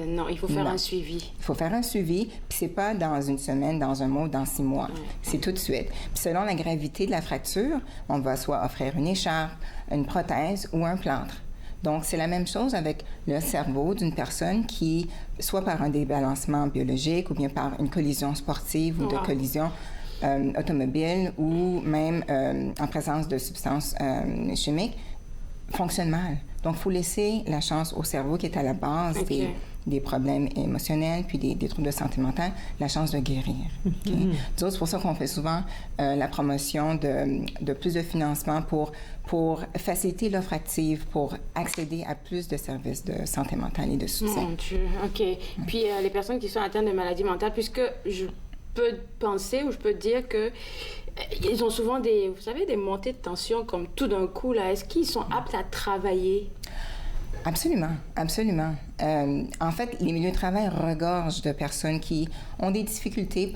Non, il faut faire un suivi. Il faut faire un suivi, puis c'est pas dans une semaine, dans un mois, dans 6 mois. C'est tout de suite. Puis selon la gravité de la fracture, on va soit offrir une écharpe, une prothèse ou un plâtre. Donc, c'est la même chose avec le cerveau d'une personne qui, soit par un débalancement biologique ou bien par une collision sportive ou de collision automobile ou même en présence de substances chimiques, fonctionne mal. Donc, il faut laisser la chance au cerveau qui est à la base des problèmes émotionnels puis des troubles de santé mentale, la chance de guérir. Okay? C'est pour ça qu'on fait souvent la promotion de plus de financement pour faciliter l'offre active, pour accéder à plus de services de santé mentale et de soutien. Mon Dieu, OK. Puis les personnes qui sont atteintes de maladies mentales, puisque je peux penser ou je peux dire que ils ont souvent des montées de tension comme tout d'un coup, là. Est-ce qu'ils sont aptes à travailler? Absolument, absolument. En fait, les milieux de travail regorgent de personnes qui ont des difficultés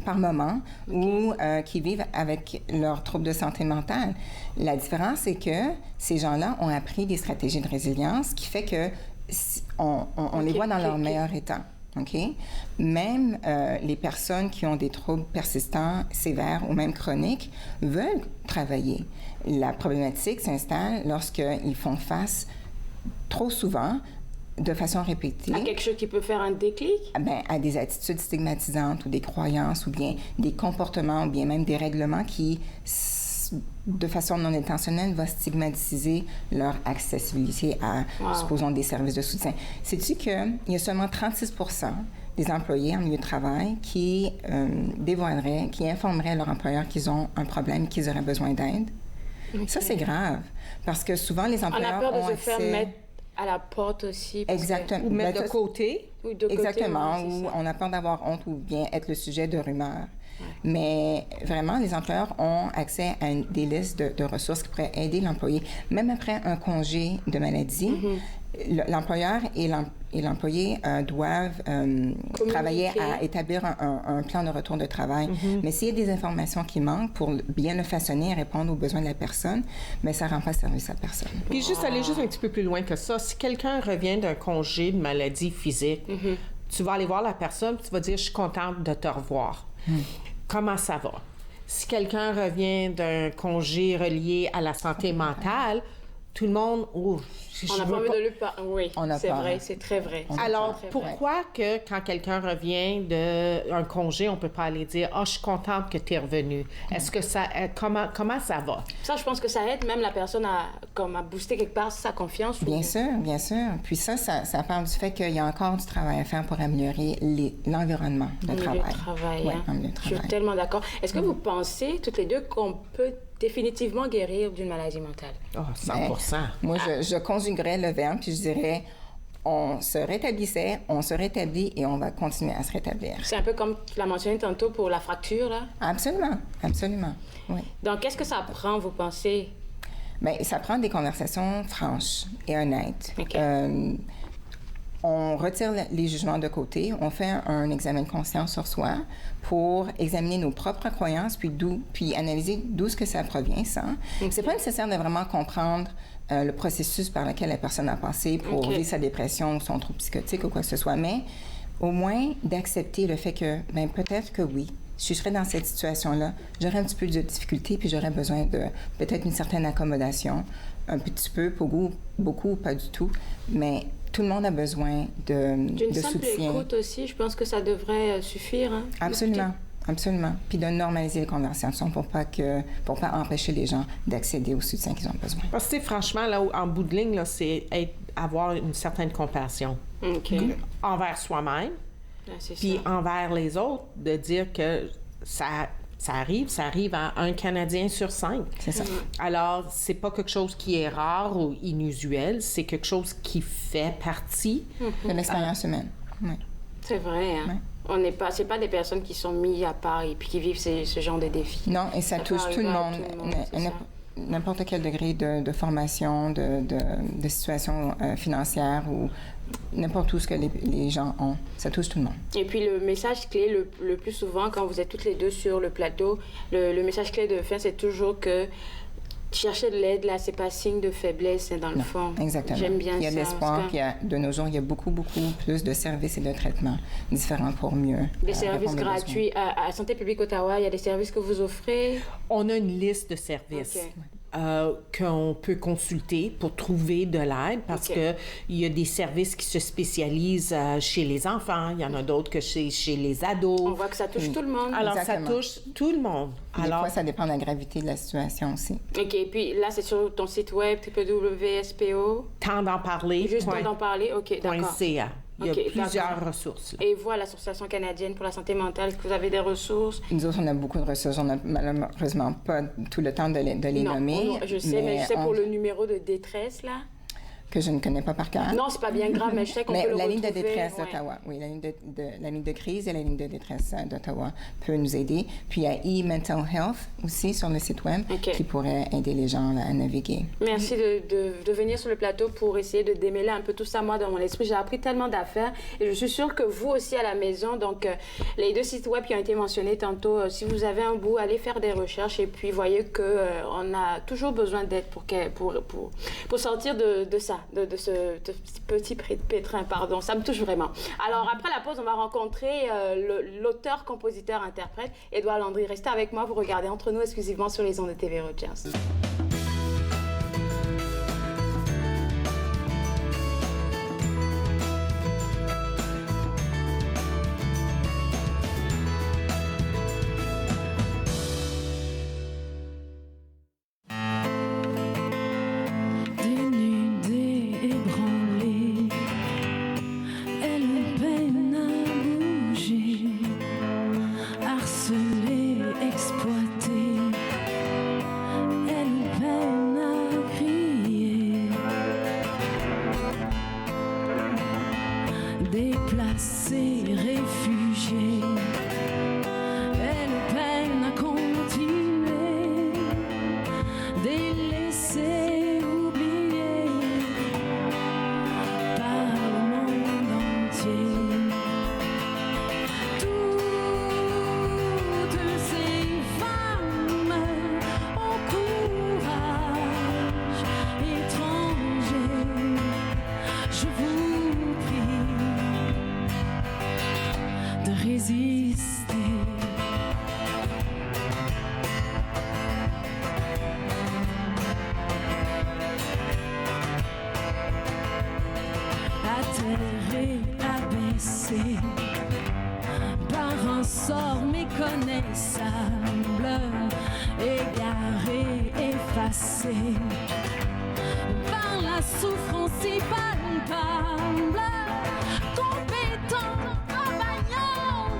par moment ou qui vivent avec leurs troubles de santé mentale. La différence, c'est que ces gens-là ont appris des stratégies de résilience qui fait que on les voit dans leur meilleur état. OK? Même les personnes qui ont des troubles persistants, sévères ou même chroniques veulent travailler. La problématique s'installe lorsqu'ils font face trop souvent, de façon répétée. À quelque chose qui peut faire un déclic? À des attitudes stigmatisantes ou des croyances ou bien des comportements ou bien même des règlements qui, de façon non intentionnelle, va stigmatiser leur accessibilité à, supposons, des services de soutien. Sais-tu qu'il y a seulement 36% des employés en milieu de travail qui dévoileraient, qui informaient leur employeur qu'ils ont un problème, qu'ils auraient besoin d'aide? Okay. Ça, c'est grave, parce que souvent, les employeurs ont accès... On a peur de se faire mettre à la porte aussi. Exactement. Ou mettre de côté. Ou de exactement, côté, ou on a peur d'avoir honte ou bien être le sujet de rumeurs. Mais vraiment, les employeurs ont accès à des listes de ressources qui pourraient aider l'employé. Même après un congé de maladie, l'employeur et l'employé doivent travailler à établir un plan de retour de travail. Mais s'il y a des informations qui manquent pour bien le façonner et répondre aux besoins de la personne, mais ça ne rend pas service à personne. Puis aller juste un petit peu plus loin que ça, si quelqu'un revient d'un congé de maladie physique, tu vas aller voir la personne et tu vas dire « Je suis contente de te revoir ». Comment ça va? Si quelqu'un revient d'un congé relié à la santé mentale, tout le monde... on n'a pas envie de lui parler. Oui, c'est vrai, c'est très vrai. Alors, pourquoi que quand quelqu'un revient d'un congé, on ne peut pas aller dire « Ah, je suis contente que tu es revenu. » Est-ce que ça... Comment ça va? Ça, je pense que ça aide même la personne à booster quelque part sa confiance. Bien sûr, bien sûr. Puis ça part du fait qu'il y a encore du travail à faire pour améliorer l'environnement de travail. Je suis tellement d'accord. Est-ce que vous pensez, toutes les deux, qu'on peut définitivement guérir d'une maladie mentale? Oh, 100%. Moi, je conjuguerais le verbe, puis je dirais, on se rétablissait, on se rétablit et on va continuer à se rétablir. C'est un peu comme tu l'as mentionné tantôt pour la fracture, là? Absolument, absolument, oui. Donc, qu'est-ce que ça prend, vous pensez? Bien, ça prend des conversations franches et honnêtes. On retire les jugements de côté, on fait un examen de conscience sur soi pour examiner nos propres croyances, puis analyser d'où est-ce que ça provient, ça. C'est pas nécessaire de vraiment comprendre le processus par lequel la personne a passé pour vivre sa dépression ou son trouble psychotique ou quoi que ce soit, mais au moins d'accepter le fait que, bien, peut-être que oui, si je serais dans cette situation-là, j'aurais un petit peu de difficulté, puis j'aurais besoin de peut-être une certaine accommodation un petit peu, beaucoup, pas du tout, mais tout le monde a besoin de D'une simple soutien. écoute aussi, je pense que ça devrait suffire. Hein, Absolument. Absolument. Puis de normaliser les conversations pour pas empêcher les gens d'accéder au soutien qu'ils ont besoin. Parce que, franchement, là, en bout de ligne, là, c'est avoir une certaine compassion envers soi-même, puis envers les autres, de dire que ça arrive à un Canadien sur 5. C'est ça. Alors, c'est pas quelque chose qui est rare ou inusuel, c'est quelque chose qui fait partie de l'expérience humaine. Oui. C'est vrai, hein? Oui. C'est pas des personnes qui sont mises à part et puis qui vivent ce genre de défis. Non, et ça touche tout le monde. N'importe quel degré de formation, de situation financière ou n'importe où ce que les gens ont. Ça touche tout le monde. Et puis le message clé le plus souvent, quand vous êtes toutes les deux sur le plateau, le message clé de fin, c'est toujours que chercher de l'aide, là, c'est pas signe de faiblesse, dans le fond. Exactement. J'aime bien ça. Il y a de l'espoir, puis de nos jours, il y a beaucoup plus de services et de traitements différents pour mieux. Des services gratuits. À Santé publique Ottawa, il y a des services que vous offrez? On a une liste de services. Qu'on peut consulter pour trouver de l'aide parce que il y a des services qui se spécialisent chez les enfants, il y en a d'autres que chez les ados. On voit que ça touche tout le monde. Alors, ça touche tout le monde. Des fois, ça dépend de la gravité de la situation aussi. OK, puis là, c'est sur ton site web, www.spo. Temps d'en parler. Juste temps d'en parler, OK, d'accord. .ca. Il y a plusieurs ressources. Là. Et vous, à l'Association canadienne pour la santé mentale, est-ce que vous avez des ressources? Nous autres, on a beaucoup de ressources. On n'a malheureusement pas tout le temps de les nommer. Non, je sais, mais je sais pour le numéro de détresse, là. Que je ne connais pas par cœur. Non, c'est pas bien grave, mais je sais qu'on peut le retrouver. La ligne de détresse d'Ottawa, oui, la ligne de crise et la ligne de détresse d'Ottawa peut nous aider. Puis il y a e-Mental Health aussi sur le site web qui pourrait aider les gens à naviguer. Merci de venir sur le plateau pour essayer de démêler un peu tout ça, moi, dans mon esprit. J'ai appris tellement d'affaires et je suis sûre que vous aussi à la maison, donc les deux sites web qui ont été mentionnés tantôt, si vous avez un bout, allez faire des recherches et puis voyez qu'on a toujours besoin d'aide pour sortir de ça. De ce petit pétrin, pardon. Ça me touche vraiment. Alors, après la pause, on va rencontrer l'auteur, compositeur, interprète, Édouard Landry. Restez avec moi, vous regardez Entre nous exclusivement sur les ondes de TV Rogers. Déplacés, réfugiés, elle peine à continuer, délaissés, oubliés par le monde entier. Toutes ces femmes au courage étranger, je vous prie de résister. Atterré, abaissé par un sort méconnaissable, égaré, effacé par la souffrance si palpable, compétent, travaillant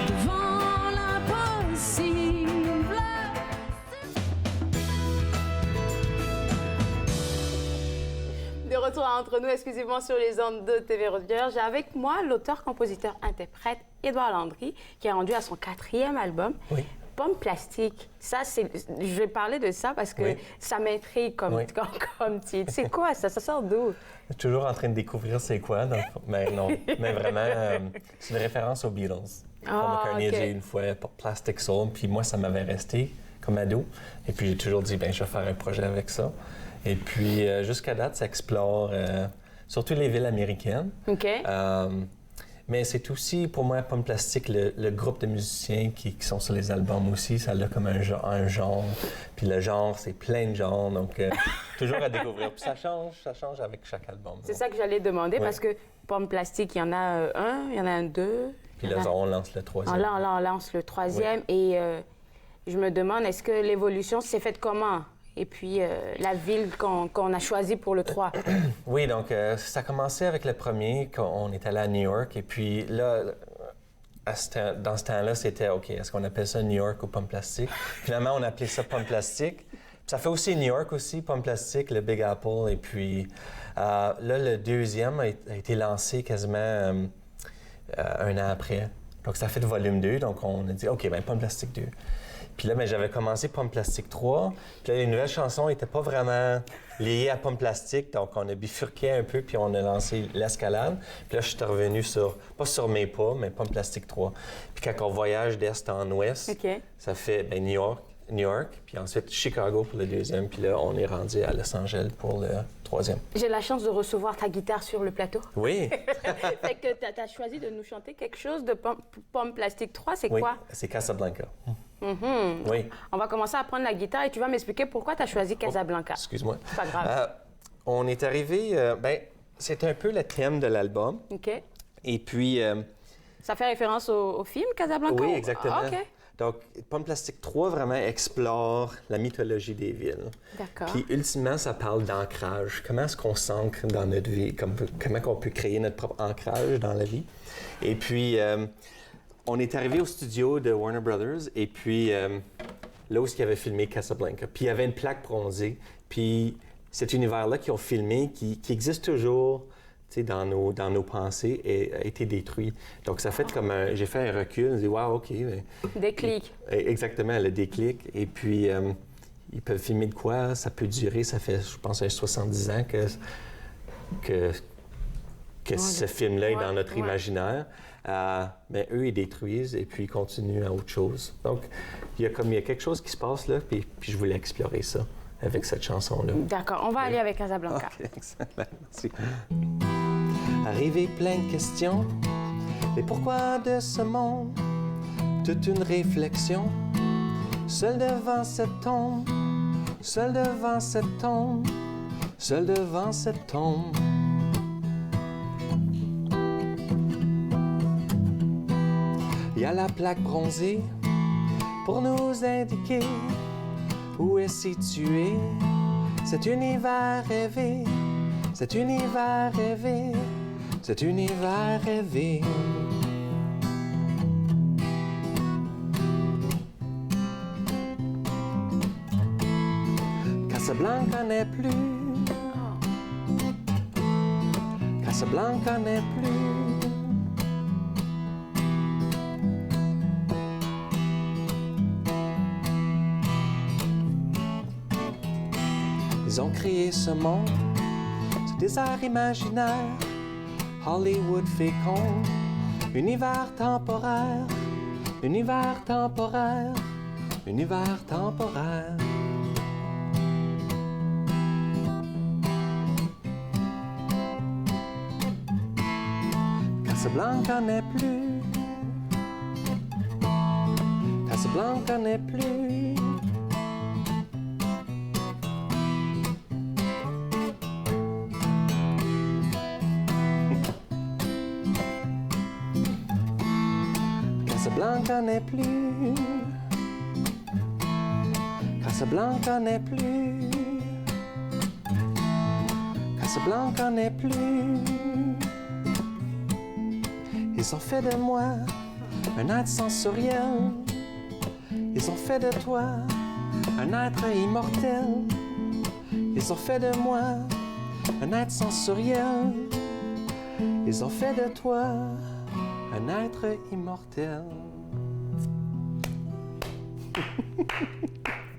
devant l'impossible. De retour à Entre nous, exclusivement sur les ondes de TV Rogers. J'ai avec moi l'auteur, compositeur, interprète Édouard Landry, qui a rendu à son 4e album. Oui. Pomme plastique, ça, je vais parler de ça parce que ça m'intrigue comme titre. C'est quoi ça? Ça sort d'où? Je suis toujours en train de découvrir c'est quoi, mais non. Mais vraiment, c'est une référence aux Beatles. Paul McCartney a dit une fois Plastic Soul, puis moi, ça m'avait resté comme ado. Et puis, j'ai toujours dit, je vais faire un projet avec ça. Et puis, jusqu'à date, ça explore surtout les villes américaines. OK. Mais c'est aussi, pour moi, Pomme Plastique, le groupe de musiciens qui sont sur les albums aussi. Ça a comme un genre. Puis le genre, c'est plein de genres. Donc, toujours à découvrir. Puis ça change avec chaque album. C'est ça que j'allais demander parce que Pomme Plastique, il y en a un, il y en a un deux. Puis là, on lance le troisième. Là, on lance le troisième. Et je me demande, est-ce que l'évolution s'est faite comment? Et puis, la ville qu'on a choisie pour le 3. Oui, donc ça a commencé avec le premier, quand on est allé à New York. Et puis là, dans ce temps-là, c'était OK, est-ce qu'on appelle ça New York ou Pomme Plastique? Finalement, on a appelé ça Pomme Plastique. Puis ça fait aussi New York aussi, Pomme Plastique, le Big Apple. Et puis là, le deuxième a été lancé quasiment un an après. Donc, ça a fait le volume 2. Donc, on a dit OK, bien, Pomme Plastique 2. Puis là, j'avais commencé Pomme Plastique 3. Puis là, les nouvelles chansons n'étaient pas vraiment liées à Pomme Plastique. Donc, on a bifurqué un peu, puis on a lancé l'Escalade. Puis là, je suis revenu pas sur mes pas, mais Pomme Plastique 3. Puis quand on voyage d'est en ouest, ça fait New York, puis ensuite Chicago pour le deuxième. Puis là, on est rendu à Los Angeles pour le troisième. J'ai la chance de recevoir ta guitare sur le plateau. Oui. Fait que tu as choisi de nous chanter quelque chose de Pomme Plastique 3. C'est quoi? C'est Casablanca. Oui. On va commencer à prendre la guitare et tu vas m'expliquer pourquoi tu as choisi Casablanca. Excuse-moi. C'est pas grave. On est arrivé... c'est un peu le thème de l'album. OK. Et puis... ça fait référence au film Casablanca? Oui, exactement. Ah, OK. Donc, Pomme Plastique 3 vraiment explore la mythologie des villes. D'accord. Puis, ultimement, ça parle d'ancrage. Comment est-ce qu'on s'ancre dans notre vie? Comment on peut créer notre propre ancrage dans la vie? Et puis... on est arrivé au studio de Warner Brothers et puis là où ils avaient filmé Casablanca. Puis il y avait une plaque bronzée. Puis cet univers-là qu'ils ont filmé, qui existe toujours dans nos pensées, a été détruit. Donc ça fait comme j'ai fait un recul, j'ai dit « Wow, OK. » Déclic. Exactement, le déclic. Et puis ils peuvent filmer de quoi? Ça peut durer, ça fait, je pense, 70 ans que ce film-là est dans notre imaginaire. Mais eux, ils détruisent et puis ils continuent à autre chose. Donc, il y a quelque chose qui se passe là, puis je voulais explorer ça avec cette chanson-là. D'accord, on va aller avec Casablanca. OK, excellent, merci. Arrivé plein de questions, mais pourquoi de ce monde? Toute une réflexion, seul devant cette tombe, seul devant cette tombe, seul devant cette tombe. Il y a la plaque bronzée pour nous indiquer où est situé cet univers rêvé, cet univers rêvé, cet univers rêvé. Casablanca n'est plus, Casablanca n'est plus. Ils ont créé ce monde, ce désert imaginaire, Hollywood fécond, univers temporaire, univers temporaire, univers temporaire. Casablanca n'est plus, Casablanca n'est plus. Casablanca n'est plus, Casablanca n'est plus, Casablanca n'est plus. Ils ont fait de moi un être sensoriel, ils ont fait de toi un être immortel, ils ont fait de moi un être sensoriel, ils ont fait de toi un être immortel.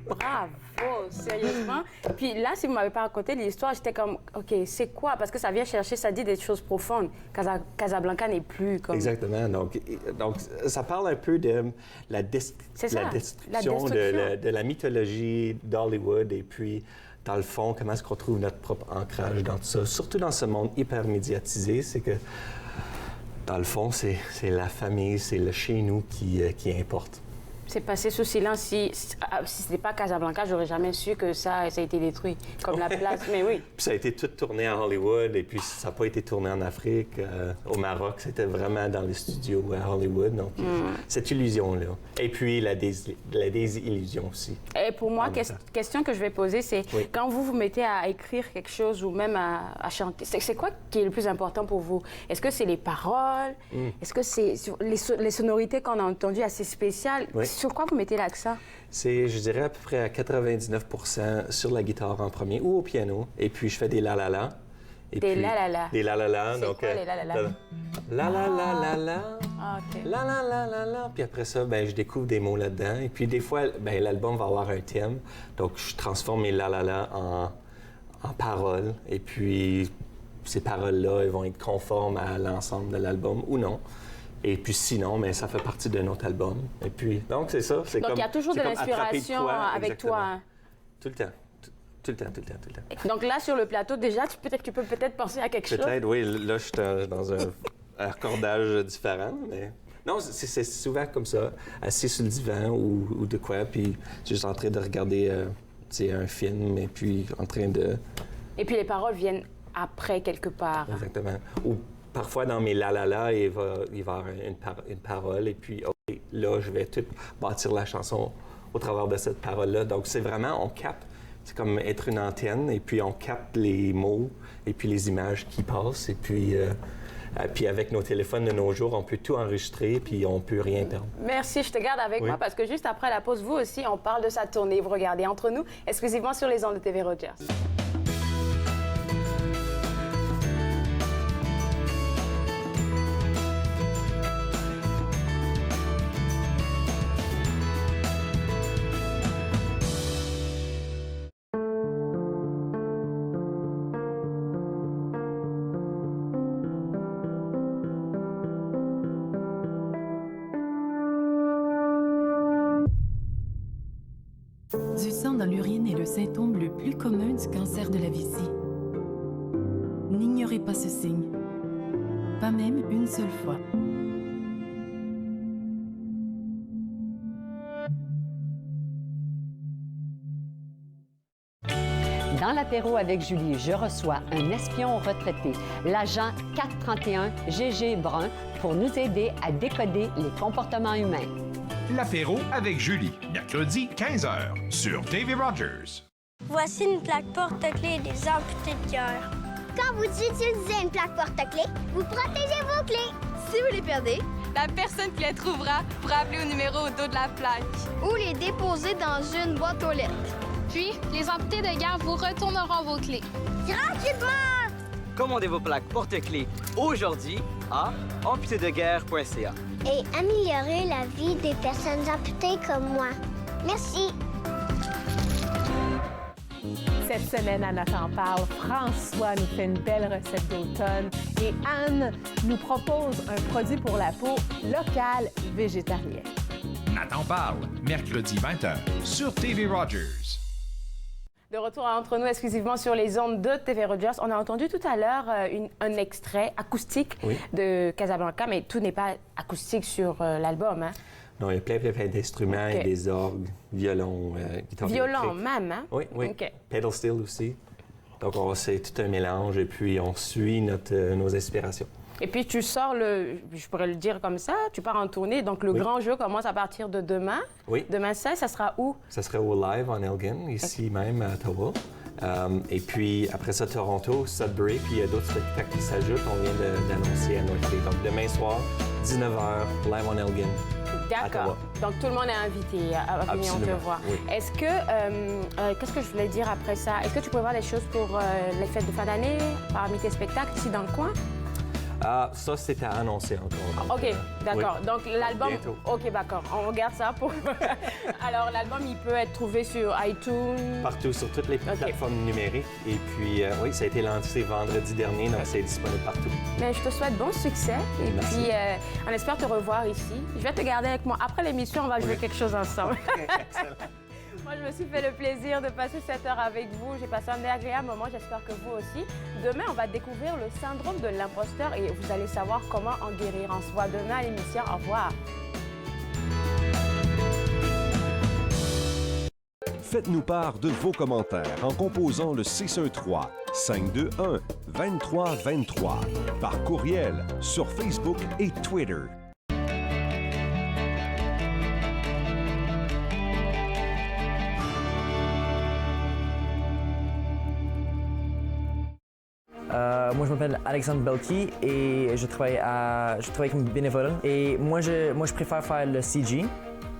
Bravo, sérieusement. Puis là, si vous ne m'avez pas raconté l'histoire, j'étais comme, OK, c'est quoi? Parce que ça vient chercher, ça dit des choses profondes. Casablanca n'est plus comme... Exactement. Donc, ça parle un peu de la destruction de la mythologie d'Hollywood et puis, dans le fond, comment est-ce qu'on trouve notre propre ancrage dans tout ça. Surtout dans ce monde hyper médiatisé, c'est que Dans le fond, c'est la famille, c'est le chez nous qui importe. C'est passé sous silence. Si ce n'était pas Casablanca, j'aurais jamais su que ça a été détruit, comme la place. Mais oui. Puis ça a été tout tourné à Hollywood, et puis ça n'a pas été tourné en Afrique. Au Maroc, c'était vraiment dans les studios à Hollywood. Donc, cette illusion-là. Et puis la désillusion aussi. Et pour moi, question que je vais poser, c'est quand vous vous mettez à écrire quelque chose ou même à chanter, c'est quoi qui est le plus important pour vous? Est-ce que c'est les paroles? Est-ce que c'est les sonorités qu'on a entendues assez spéciales? Sur quoi vous mettez l'accent? C'est, je dirais, à peu près à 99% sur la guitare en premier ou au piano. Et puis, je fais des la-la-la. Des la-la-la. Des la-la-la. C'est quoi les la-la-la? La-la-la-la-la. Ah, OK. La-la-la-la-la. Puis après ça, je découvre des mots là-dedans. Et puis, des fois, l'album va avoir un thème. Donc, je transforme mes la-la-la en paroles. Et puis, ces paroles-là, elles vont être conformes à l'ensemble de l'album ou non. Et puis sinon, mais ça fait partie de notre album. Et puis, donc c'est ça. Donc il y a toujours de l'inspiration avec toi. Hein? Tout le temps. Tout le temps. Donc là, sur le plateau, déjà, tu peux peut-être penser à quelque chose. Peut-être, oui. Là, je suis dans un accordage différent, mais... Non, c'est souvent comme ça, assis sur le divan ou de quoi, puis juste en train de regarder un film, et puis en train de... Et puis les paroles viennent après, quelque part. Exactement. Ou parfois, dans mes la-la-la, il va y avoir une parole, et puis là, je vais tout bâtir la chanson au travers de cette parole-là. Donc, c'est vraiment, on capte, c'est comme être une antenne, et puis on capte les mots, et puis les images qui passent, et puis avec nos téléphones de nos jours, on peut tout enregistrer, puis on peut rien perdre. Merci, je te garde avec moi, parce que juste après la pause, vous aussi, on parle de sa tournée. Vous regardez Entre nous, exclusivement sur les ondes de TV Rogers. Du sang dans l'urine est le symptôme le plus commun du cancer de la vessie. N'ignorez pas ce signe, pas même une seule fois. Dans l'apéro avec Julie, je reçois un espion retraité, l'agent 431 GG Brun, pour nous aider à décoder les comportements humains. L'apéro avec Julie, mercredi 15h sur TV Rogers. Voici une plaque porte-clés des amputés de cœur. Quand vous utilisez une plaque porte-clés, vous protégez vos clés. Si vous les perdez, la personne qui les trouvera pourra appeler au numéro au dos de la plaque. Ou les déposer dans une boîte aux lettres. Puis, les amputés de guerre vous retourneront vos clés. Gratuitement! Commandez vos plaques porte-clés aujourd'hui à amputédeguerre.ca. Et améliorer la vie des personnes amputées comme moi. Merci. Cette semaine, à Nathan en parle, François nous fait une belle recette d'automne et Anne nous propose un produit pour la peau local végétarien. Nathan parle, mercredi 20h sur TV Rogers. De retour à Entre nous, exclusivement sur les ondes de TV Rogers. On a entendu tout à l'heure un extrait acoustique de Casablanca, mais tout n'est pas acoustique sur l'album. Hein? Non, il y a plein d'instruments et des orgues, violons, guitare violon même, hein? Oui. Okay. Pedal steel aussi. Donc, c'est tout un mélange et puis on suit nos inspirations. Et puis, tu sors je pourrais le dire comme ça, tu pars en tournée. Donc, le grand jeu commence à partir de demain. Oui. Demain 16, ça sera où? Ça sera au Live en Elgin, ici même à Ottawa. Et puis, après ça, Toronto, Sudbury, puis il y a d'autres spectacles qui s'ajoutent. On vient d'annoncer à North Bay. Donc, demain soir, 19h, Live en Elgin. D'accord. Donc, tout le monde est invité à venir te voir. Oui. Est-ce que, qu'est-ce que je voulais dire après ça? Est-ce que tu peux voir les choses pour les fêtes de fin d'année, parmi tes spectacles ici dans le coin? Ah, ça, c'est à annoncer encore. OK, d'accord. Oui. Donc, l'album... Bientôt. OK, d'accord. On regarde ça pour... Alors, l'album, il peut être trouvé sur iTunes? Partout, sur toutes les plateformes numériques. Et puis, oui, ça a été lancé vendredi dernier, donc c'est disponible partout. Mais je te souhaite bon succès. Et merci. Puis, on espère te revoir ici. Je vais te garder avec moi. Après l'émission, on va jouer quelque chose ensemble. Excellent. Moi, je me suis fait le plaisir de passer cette heure avec vous. J'ai passé un agréable moment, j'espère que vous aussi. Demain, on va découvrir le syndrome de l'imposteur et vous allez savoir comment en guérir. On se voit demain à l'émission. Au revoir. Faites-nous part de vos commentaires en composant le 613-521-2323 par courriel sur Facebook et Twitter. Moi, je m'appelle Alexandre Belki et je travaille comme bénévole. Et moi, je préfère faire le CG,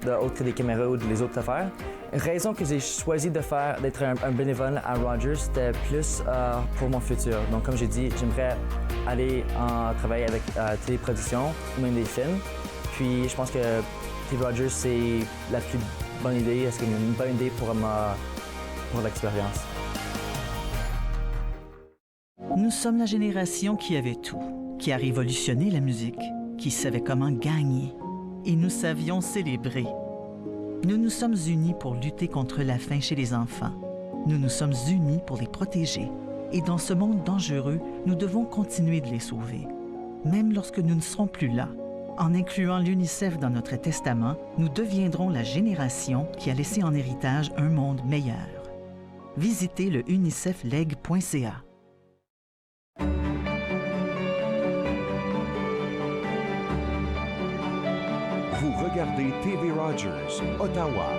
autre que des caméras ou les autres affaires. Une raison que j'ai choisi d'être un bénévole à Rogers, c'était plus pour mon futur. Donc, comme j'ai dit, j'aimerais aller travailler avec téléproduction, même des films. Puis, je pense que TV Rogers, c'est la plus bonne idée. Est-ce que c'est une bonne idée pour l'expérience? Nous sommes la génération qui avait tout, qui a révolutionné la musique, qui savait comment gagner. Et nous savions célébrer. Nous nous sommes unis pour lutter contre la faim chez les enfants. Nous nous sommes unis pour les protéger. Et dans ce monde dangereux, nous devons continuer de les sauver. Même lorsque nous ne serons plus là, en incluant l'UNICEF dans notre testament, nous deviendrons la génération qui a laissé en héritage un monde meilleur. Visitez le unicefleg.ca. Vous regardez TV Rogers, Ottawa.